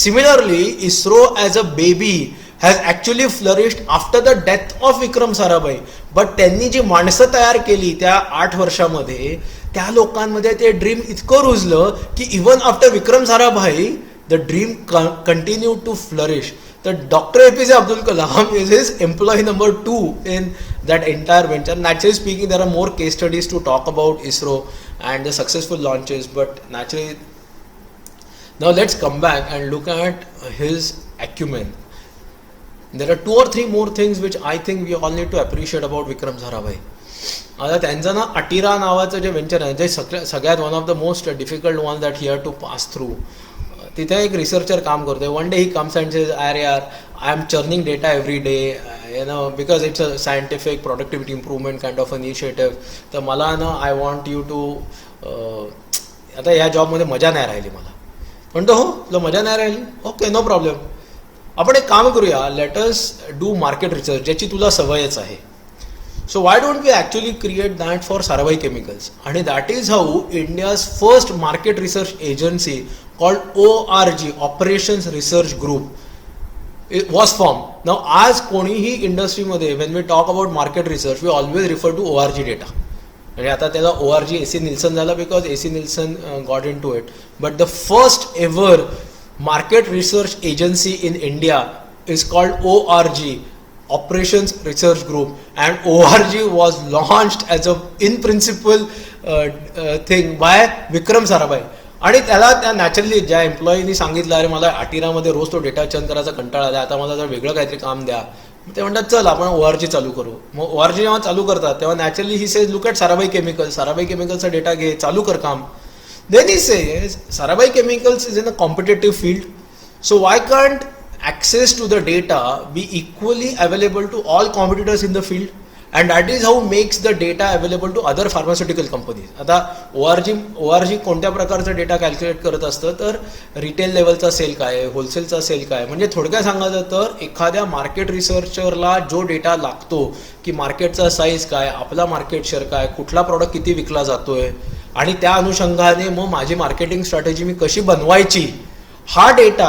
Similarly ISRO as a baby has actually flourished after the death of Vikram Sarabhai. But त्यांनी जी माणसं तयार केली त्या 8 वर्षामध्ये त्या लोकांमध्ये ते ड्रीम इतकं रुजलं की even after Vikram Sarabhai the dream continue to flourish. तर doctor APJ Abdul Kalam is his employee number 2 in that entire venture. Naturally speaking, there are more case studies to talk about ISRO and the successful launches, but naturally now let's come back and look at his acumen. There are 2 or 3 more things which I think we all need to appreciate about Vikram Sarabhai. आता त्यांचं ना अटिरा नावाचं जे venture आहे जे सगळ्यात one of the most difficult one that he had to pass through. तिथे एक रिसर्चर काम करतोय. One day he comes and says अरे यार I am churning data every day because it's a scientific productivity improvement kind of initiative. तर मला ना I want you to आता या जॉबमध्ये मजा नाही राहिली मला. म्हणतो हो तुला मजा नाही राहिली ओके नो प्रॉब्लेम. आपण एक काम करूया let us do market research ज्याची तुला सवयच आहे. So why don't we actually create that for Sarabhai Chemicals? And that is how India's first market research agency called ORG, Operations Research Group, it was formed. Now as कोणीही इंडस्ट्रीमध्ये when we talk about market research we always refer to ORG data. म्हणजे आता त्याला ORG AC Nielsen झाला because AC Nielsen got into it. But the first ever market research agency in India is called ORG, Operations Research Group, and ORG was launched as a in principle thing by Vikram Sarabhai. आणि त्याला त्या naturally ज्या एम्प्लॉईनी सांगितलं अरे मला आटिरामध्ये रोज तो data churn करायचा कंटाळा द्या आता मला जर वेगळं काहीतरी काम द्या ते म्हणतात चल आपण ORG चालू करू. मग ORG जेव्हा चालू करतात तेव्हा naturally he says look at Sarabhai chemicals. Sarabhai केमिकलचा डेटा घे चालू कर काम. Then he says Sarabhai chemicals is in a competitive field so why can't access to the data be equally available to all competitors in the field, and that is how makes the data available to other pharmaceutical companies. आता ORG कोणत्या प्रकारचा data calculate करत असतं तर retail लेवलचा sale काय आहे होलसेलचा sale काय आहे. म्हणजे थोडक्यात सांगायचं तर एखाद्या मार्केट रिसर्चरला जो डेटा लागतो की मार्केटचा साईज काय आपला मार्केट शेअर काय कुठला प्रॉडक्ट किती विकला जातोय आणि त्या अनुषंगाने मग माझी मार्केटिंग स्ट्रॅटेजी मी कशी बनवायची हा डेटा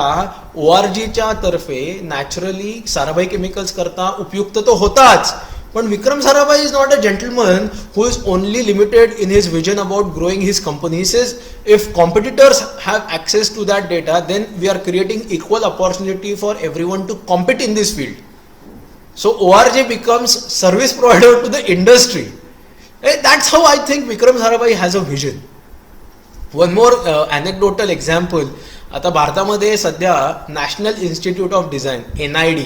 ORGच्या तर्फे नॅचरली साराभाई केमिकल्स करता उपयुक्त तो होताच. पण Vikram Sarabhai is not a gentleman who is only limited in his vision about growing his company. Says if competitors have access to that data then we are creating equal opportunity for everyone to compete in this field. So ORG becomes service provider to the industry. That's how I think Vikram Sarabhai has a vision. One more anecdotal example. आता भारतामध्ये सध्या national institute of design NID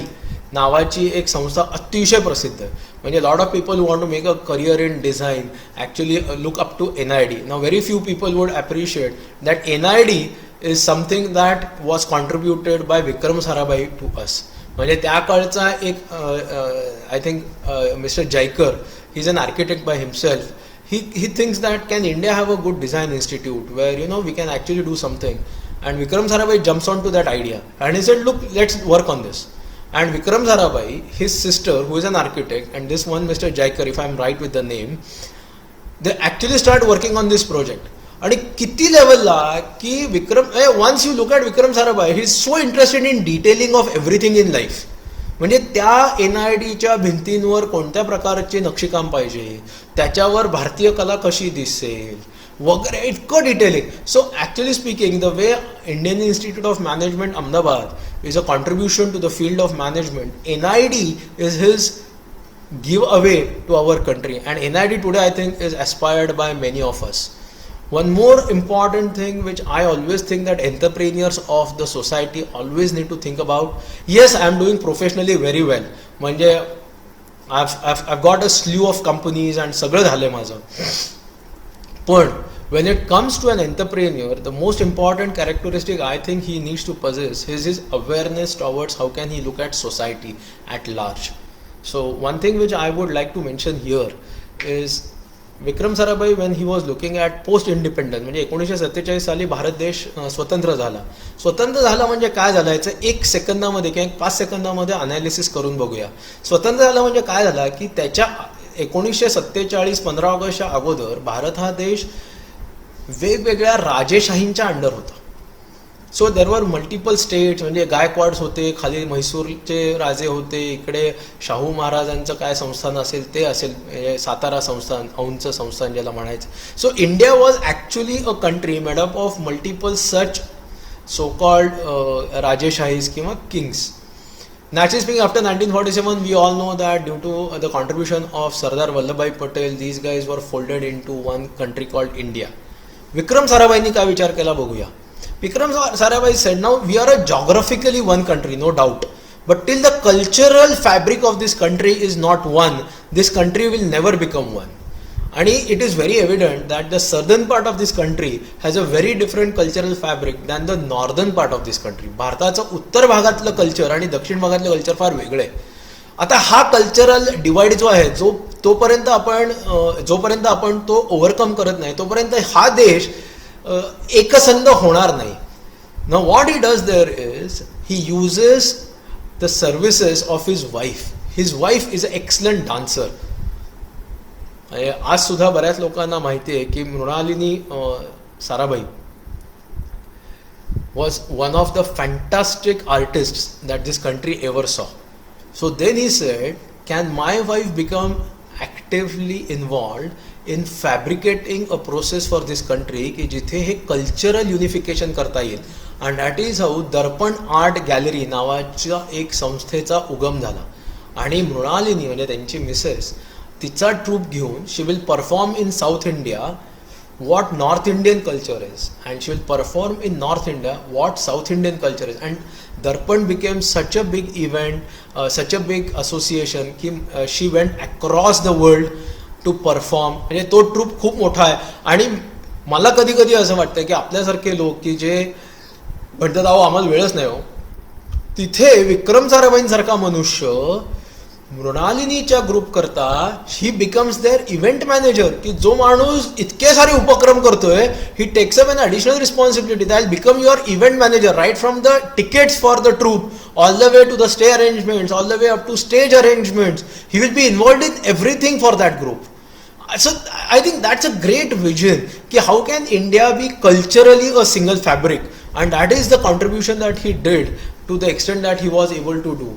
नावाची एक संस्था अतिशय प्रसिद्ध आहे. म्हणजे lot of people want to make a career in design actually look up to NID. नाव very few people would appreciate that NID is something that was contributed by Vikram Sarabhai to us. म्हणजे त्या काळचा एक I think mister Jayakar he is an architect by himself. He thinks that can India have a good design institute where we can actually do something, and Vikram Sarabhai jumps onto that idea and he said look let's work on this. And Vikram Sarabhai, his sister who is an architect, and this one Mr. Jaikar if I am right with the name, they actually start working on this project. आणि किती लेवलला की विक्रम once you look at Vikram Sarabhai he is so interested in detailing of everything in life. म्हणजे त्या NIDच्या भिंतींवर कोणत्या प्रकारचे नक्षीकाम पाहिजे त्याच्यावर भारतीय कला कशी दिसेल वगैरे इतकं detailing. So actually speaking the way Indian institute of Management Ahmedabad is a contribution to the field of management. NID is his give away to our country and NID today I think is aspired by many of us. One more important thing which I always think that entrepreneurs of the society always need to think about. Yes, I am doing professionally very well. म्हणजे I've got a slew of companies and सगळं झालंय माझं. पण when it comes to an entrepreneur, the most important characteristic I think he needs to possess is his awareness towards how can he look at society at large. So one thing which I would like to mention here is Vikram Sarabhai when he was looking at post independence, म्हणजे 1947 साली भारत देश स्वतंत्र झाला. स्वतंत्र झाला म्हणजे काय झालं याचं 1 सेकंदामध्ये किंवा 5 सेकंदामध्ये अनालिसिस करून बघूया. स्वतंत्र झाला म्हणजे काय झाला की त्याच्या 1947 15 ऑगस्टच्या अगोदर भारत हा देश वेगवेगळ्या राजेशाहींच्या अंडर होता. सो देर वर मल्टिपल स्टेट्स, म्हणजे गायकवाड्स होते, खाली म्हैसूरचे राजे होते, इकडे शाहू महाराजांचं काय संस्थान असेल ते असेल, सातारा संस्थान, औंधचं संस्थान ज्याला म्हणायचं. So India was actually a country made up of multiple such so called राजेशाहीज किंवा kings. Naturally speaking, after 1947, we all know that due to the contribution of Sardar Vallabhbhai Patel, these guys were folded into one country called India. विक्रम साराभाईंनी काय विचार केला बघूया. Vikram Sarabhai said, now we are a geographically one country, no doubt. But till the cultural fabric of this country is not one, this country will never become one. And it is very evident that the southern part of this country has a very different cultural fabric than the northern part of this country. भारताचं उत्तर भागातलं culture आणि दक्षिण भागातलं culture फार वेगळे. आता हा कल्चरल डिवाइड जो आहे जोपर्यंत आपण तो ओव्हरकम करत नाही तोपर्यंत हा देश एकसंध होणार नाही. Now what he does there is he uses the services of his wife. His wife is an excellent dancer. आज सुद्धा बऱ्याच लोकांना माहिती आहे की Mrinalini Sarabhai was one of the fantastic artists that this country ever saw. So then he said, can my wife become actively involved in fabricating a process for this country की जिथे हे कल्चरल युनिफिकेशन करता येईल. And that is how Darpan art gallery नावाच्या एक संस्थेचा उगम झाला. आणि मृणालिनी म्हणजे त्यांची मिसेस तिचा ट्रूप घेऊन she will perform in South India what North Indian culture is, and she will perform in North India what South Indian culture is. And Darpan became such a big event, such a big association की she went across the world to perform. म्हणजे तो troupe खूप मोठा आहे. आणि मला कधी कधी असं वाटतं की आपल्यासारखे लोक की जे म्हणतात अहो आम्हाला वेळच नाही हो, तिथे विक्रम साराभाईंसारखा मनुष्य मृणालिनीच्या ग्रुप करता he becomes their event manager. की जो माणूस इतके सारे उपक्रम करतोय he takes up an additional responsibility that become your event manager right from the tickets for the troupe all the way to the stay arrangements all the way up to stage arrangements. He will be involved in everything for that group. So I think that's a great vision कि how can India be culturally a single fabric, and that is the contribution that he did to the extent that he was able to do.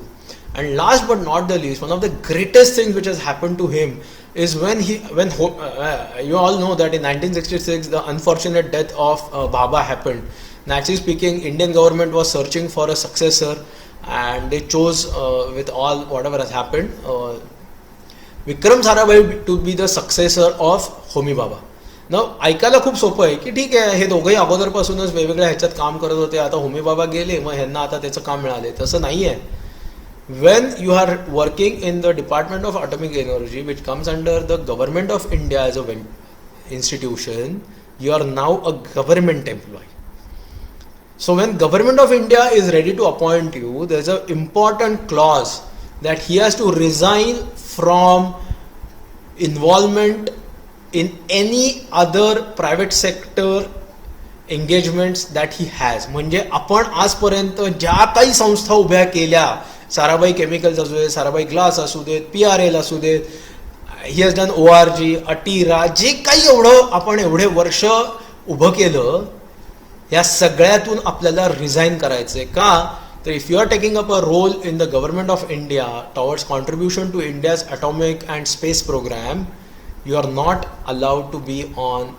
And last but not the least, one of the greatest things which has happened to him is when you all know that in 1966 the unfortunate death of Bhabha happened. Naturally speaking, Indian government was searching for a successor and they chose with all whatever has happened Vikram Sarabhai to be the successor of Homi Bhabha. न ऐकायला खूप सोपं आहे की ठीक आहे हे दोघंही अगोदरपासूनच वेगवेगळ्या ह्याच्यात काम करत होते, आता होमी बाबा गेले मग ह्यांना आता त्याचं काम मिळाले. तसं नाही आहे. when you are working in the Department of Atomic Energy which comes under the government of India as a institution, you are now a government employee. So when government of India is ready to appoint you, there is an important clause that he has to resign from involvement in any other private sector engagements that he has. म्हणजे आपण आजपर्यंत ज्या काही संस्था उभ्या केल्या, Sarabhai chemicals असू देत, साराभाई ग्लास असू देत, PRL असू देत, ही हॅज डन ORG, अटीरा, जे काही एवढं आपण एवढे वर्ष उभं केलं, या सगळ्यातून आपल्याला रिझाईन करायचंय. का तर if you are taking up a role in the government of India towards contribution to India's atomic and space program, you are not allowed to be on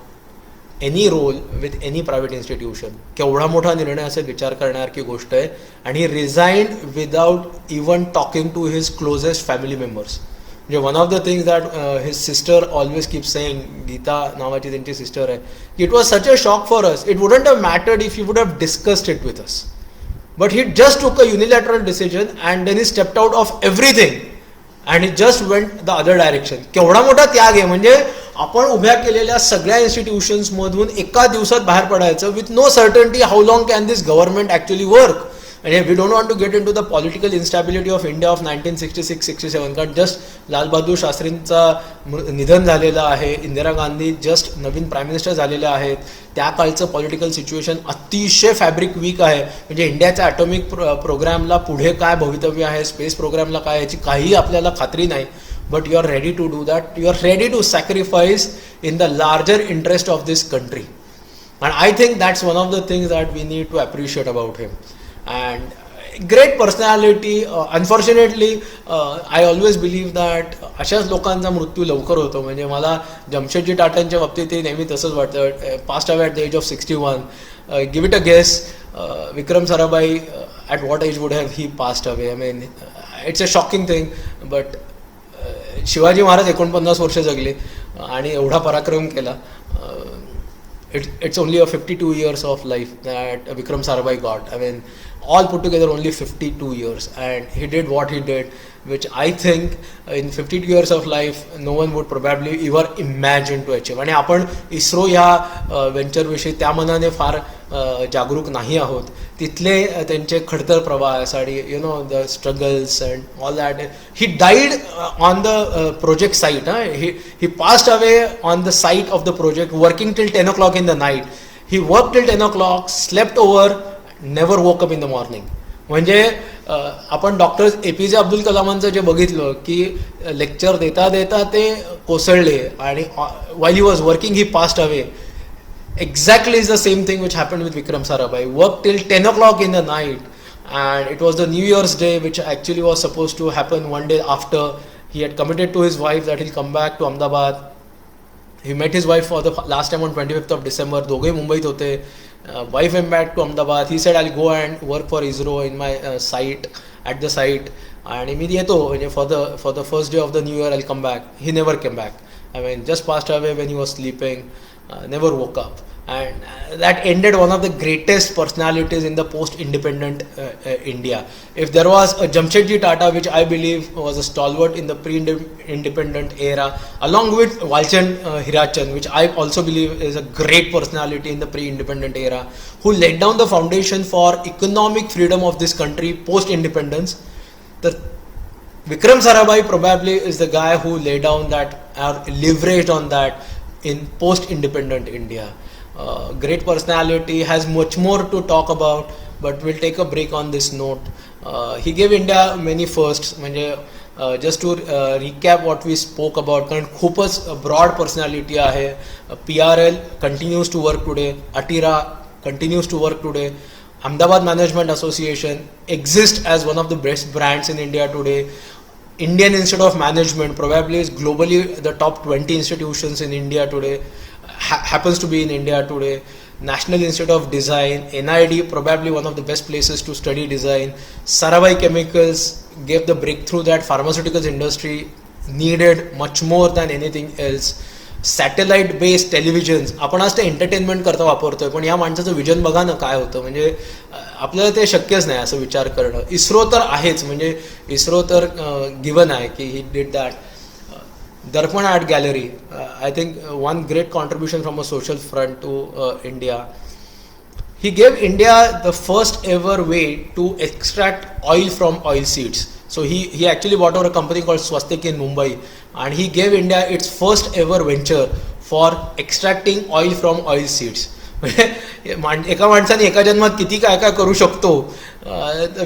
any role with any private institution. केवढा मोठा निर्णय असेल विचार करण्यासारखी गोष्ट आहे. आणि he resign without even talking to his closest family members. म्हणजे one of the things that his sister always keep saying, Geeta नावाची त्यांची सिस्टर आहे, it was such a shock for us, it wouldn't have mattered if you would have discussed it with us. But he just took a unilateral decision and then he stepped out of everything and it just went the other direction. केवढा मोठा त्याग आहे. म्हणजे आपण उभ्या केलेल्या सगळ्या इन्स्टिट्यूशन्समधून एका दिवसात बाहेर पडायचं with no certainty how long can this government actually work. आणि we don't want to get in to the political instability of India of 1966-67. कारण जस्ट लालबहादूर शास्त्रींचा निधन झालेलं आहे, इंदिरा गांधी जस्ट नवीन प्राईम मिनिस्टर झालेल्या आहेत, त्या काळचं पॉलिटिकल सिच्युएशन अतिशय फॅब्रिक वीक आहे. म्हणजे इंडियाच्या ॲटॉमिक प्रोग्रामला पुढे काय भवितव्य आहे, स्पेस प्रोग्रामला काय, याची काही आपल्याला खात्री नाही. But you are ready to do that. You are ready to sacrifice in the larger interest of this country. And I think that's one of the things that we need to appreciate about him. And great personality. Unfortunately I always believe that अशाच लोकांचा मृत्यू लवकर होतो. म्हणजे मला जमशेदजी टाटांच्या बाबतीत ते नेहमी तसंच वाटतं. Passed away at the age of 61. Give it a guess. Vikram Sarabhai at what age would have he passed away. I mean it's a shocking thing. But Shivaji Maharaj 49 वर्ष जगले आणि एवढा पराक्रम केला. It's only a 52 years of life that Vikram Sarabhai got. I mean, all put together only 52 years, and he did what he did, which I think in 52 years of life no one would probably ever imagine to achieve. आणि आपण इस्रो या व्हेंचरविषयी त्या मनाने फार जागरूक नाही आहोत. तिथले त्यांचे खडतर प्रवासासाठी the struggles and all that. He died on the project site. He passed away on the site of the project, working till 10 o'clock in the night. He work till 10 o'clock, slept over, never woke up in the morning. म्हणजे आपण doctor APJ Abdul कलामांचं जे बघितलं की lecture देता देता ते कोसळले आणि while he was working he passed away. Exactly is the same thing which happened with Vikram Sarabhai. Worked till 10 o'clock in the night, and it was the New Year's Day, which actually was supposed to happen one day after. He had committed to his wife that he'll come back to Ahmedabad. He met his wife for the last time on 25th of December. दोघे मुंबईत होते. Wife went back to Ahmedabad. He said, I'll go and work for ISRO in my site, at the site. आणि मी येतो म्हणजे for the first day of the new year I'll come back. He never came back. I mean, just passed away when he was sleeping. Never woke up. And that ended one of the greatest personalities in the post-independent India. If there was a Jamshedji Tata, which I believe was a stalwart in the pre-independent era, along with Walchand Hirachand, which I also believe is a great personality in the pre-independent era, who laid down the foundation for economic freedom of this country post-independence. The Vikram Sarabhai probably is the guy who laid down that, or leveraged on that in post-independent India. Great personality, has much more to talk about, but we'll take a break on this note. He gave India many firsts. म्हणजे just to recap what we spoke about, कारण खूपच broad personality आहे. PRL continues to work today. Atira continues to work today. Ahmedabad Management Association exists as one of the best brands in India today. Indian Institute of Management probably is globally the top 20 institutions in India today. Happens to be in India today. National Institute of Design, NID, probably one of the best places to study design. Sarabhai Chemicals gave the breakthrough that pharmaceuticals industry needed much more than anything else. Satellite based televisions आपण आज ते entertainment करता वापरतोय, पण या माणसाचं vision बघा ना काय होतं. म्हणजे आपल्याला ते शक्यच नाही असं विचार करणं. इस्रो तर आहेच, म्हणजे इस्रो तर गिवन आहे की he did that. Darpan art gallery, I think one great contribution from a social front to India. He gave India the first ever way to extract oil from oil seeds. So he actually bought out a company called Swastik in Mumbai, and he gave India its first ever venture for extracting oil from oil seeds. एका माणसाने एका जन्मात किती काय काय करू शकतो.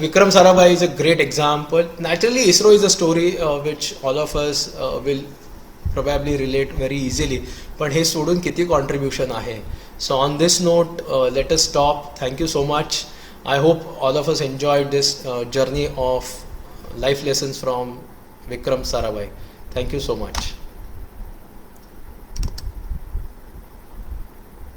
Vikram Sarabhai is a great example. Naturally ISRO is a story which all of us will probably relate very easily, पण हे सोडून किती कॉन्ट्रीब्युशन आहे. So on this note, let us stop. Thank you so much. I hope all of us enjoyed this journey of life lessons from Vikram Sarabhai. Thank you so much.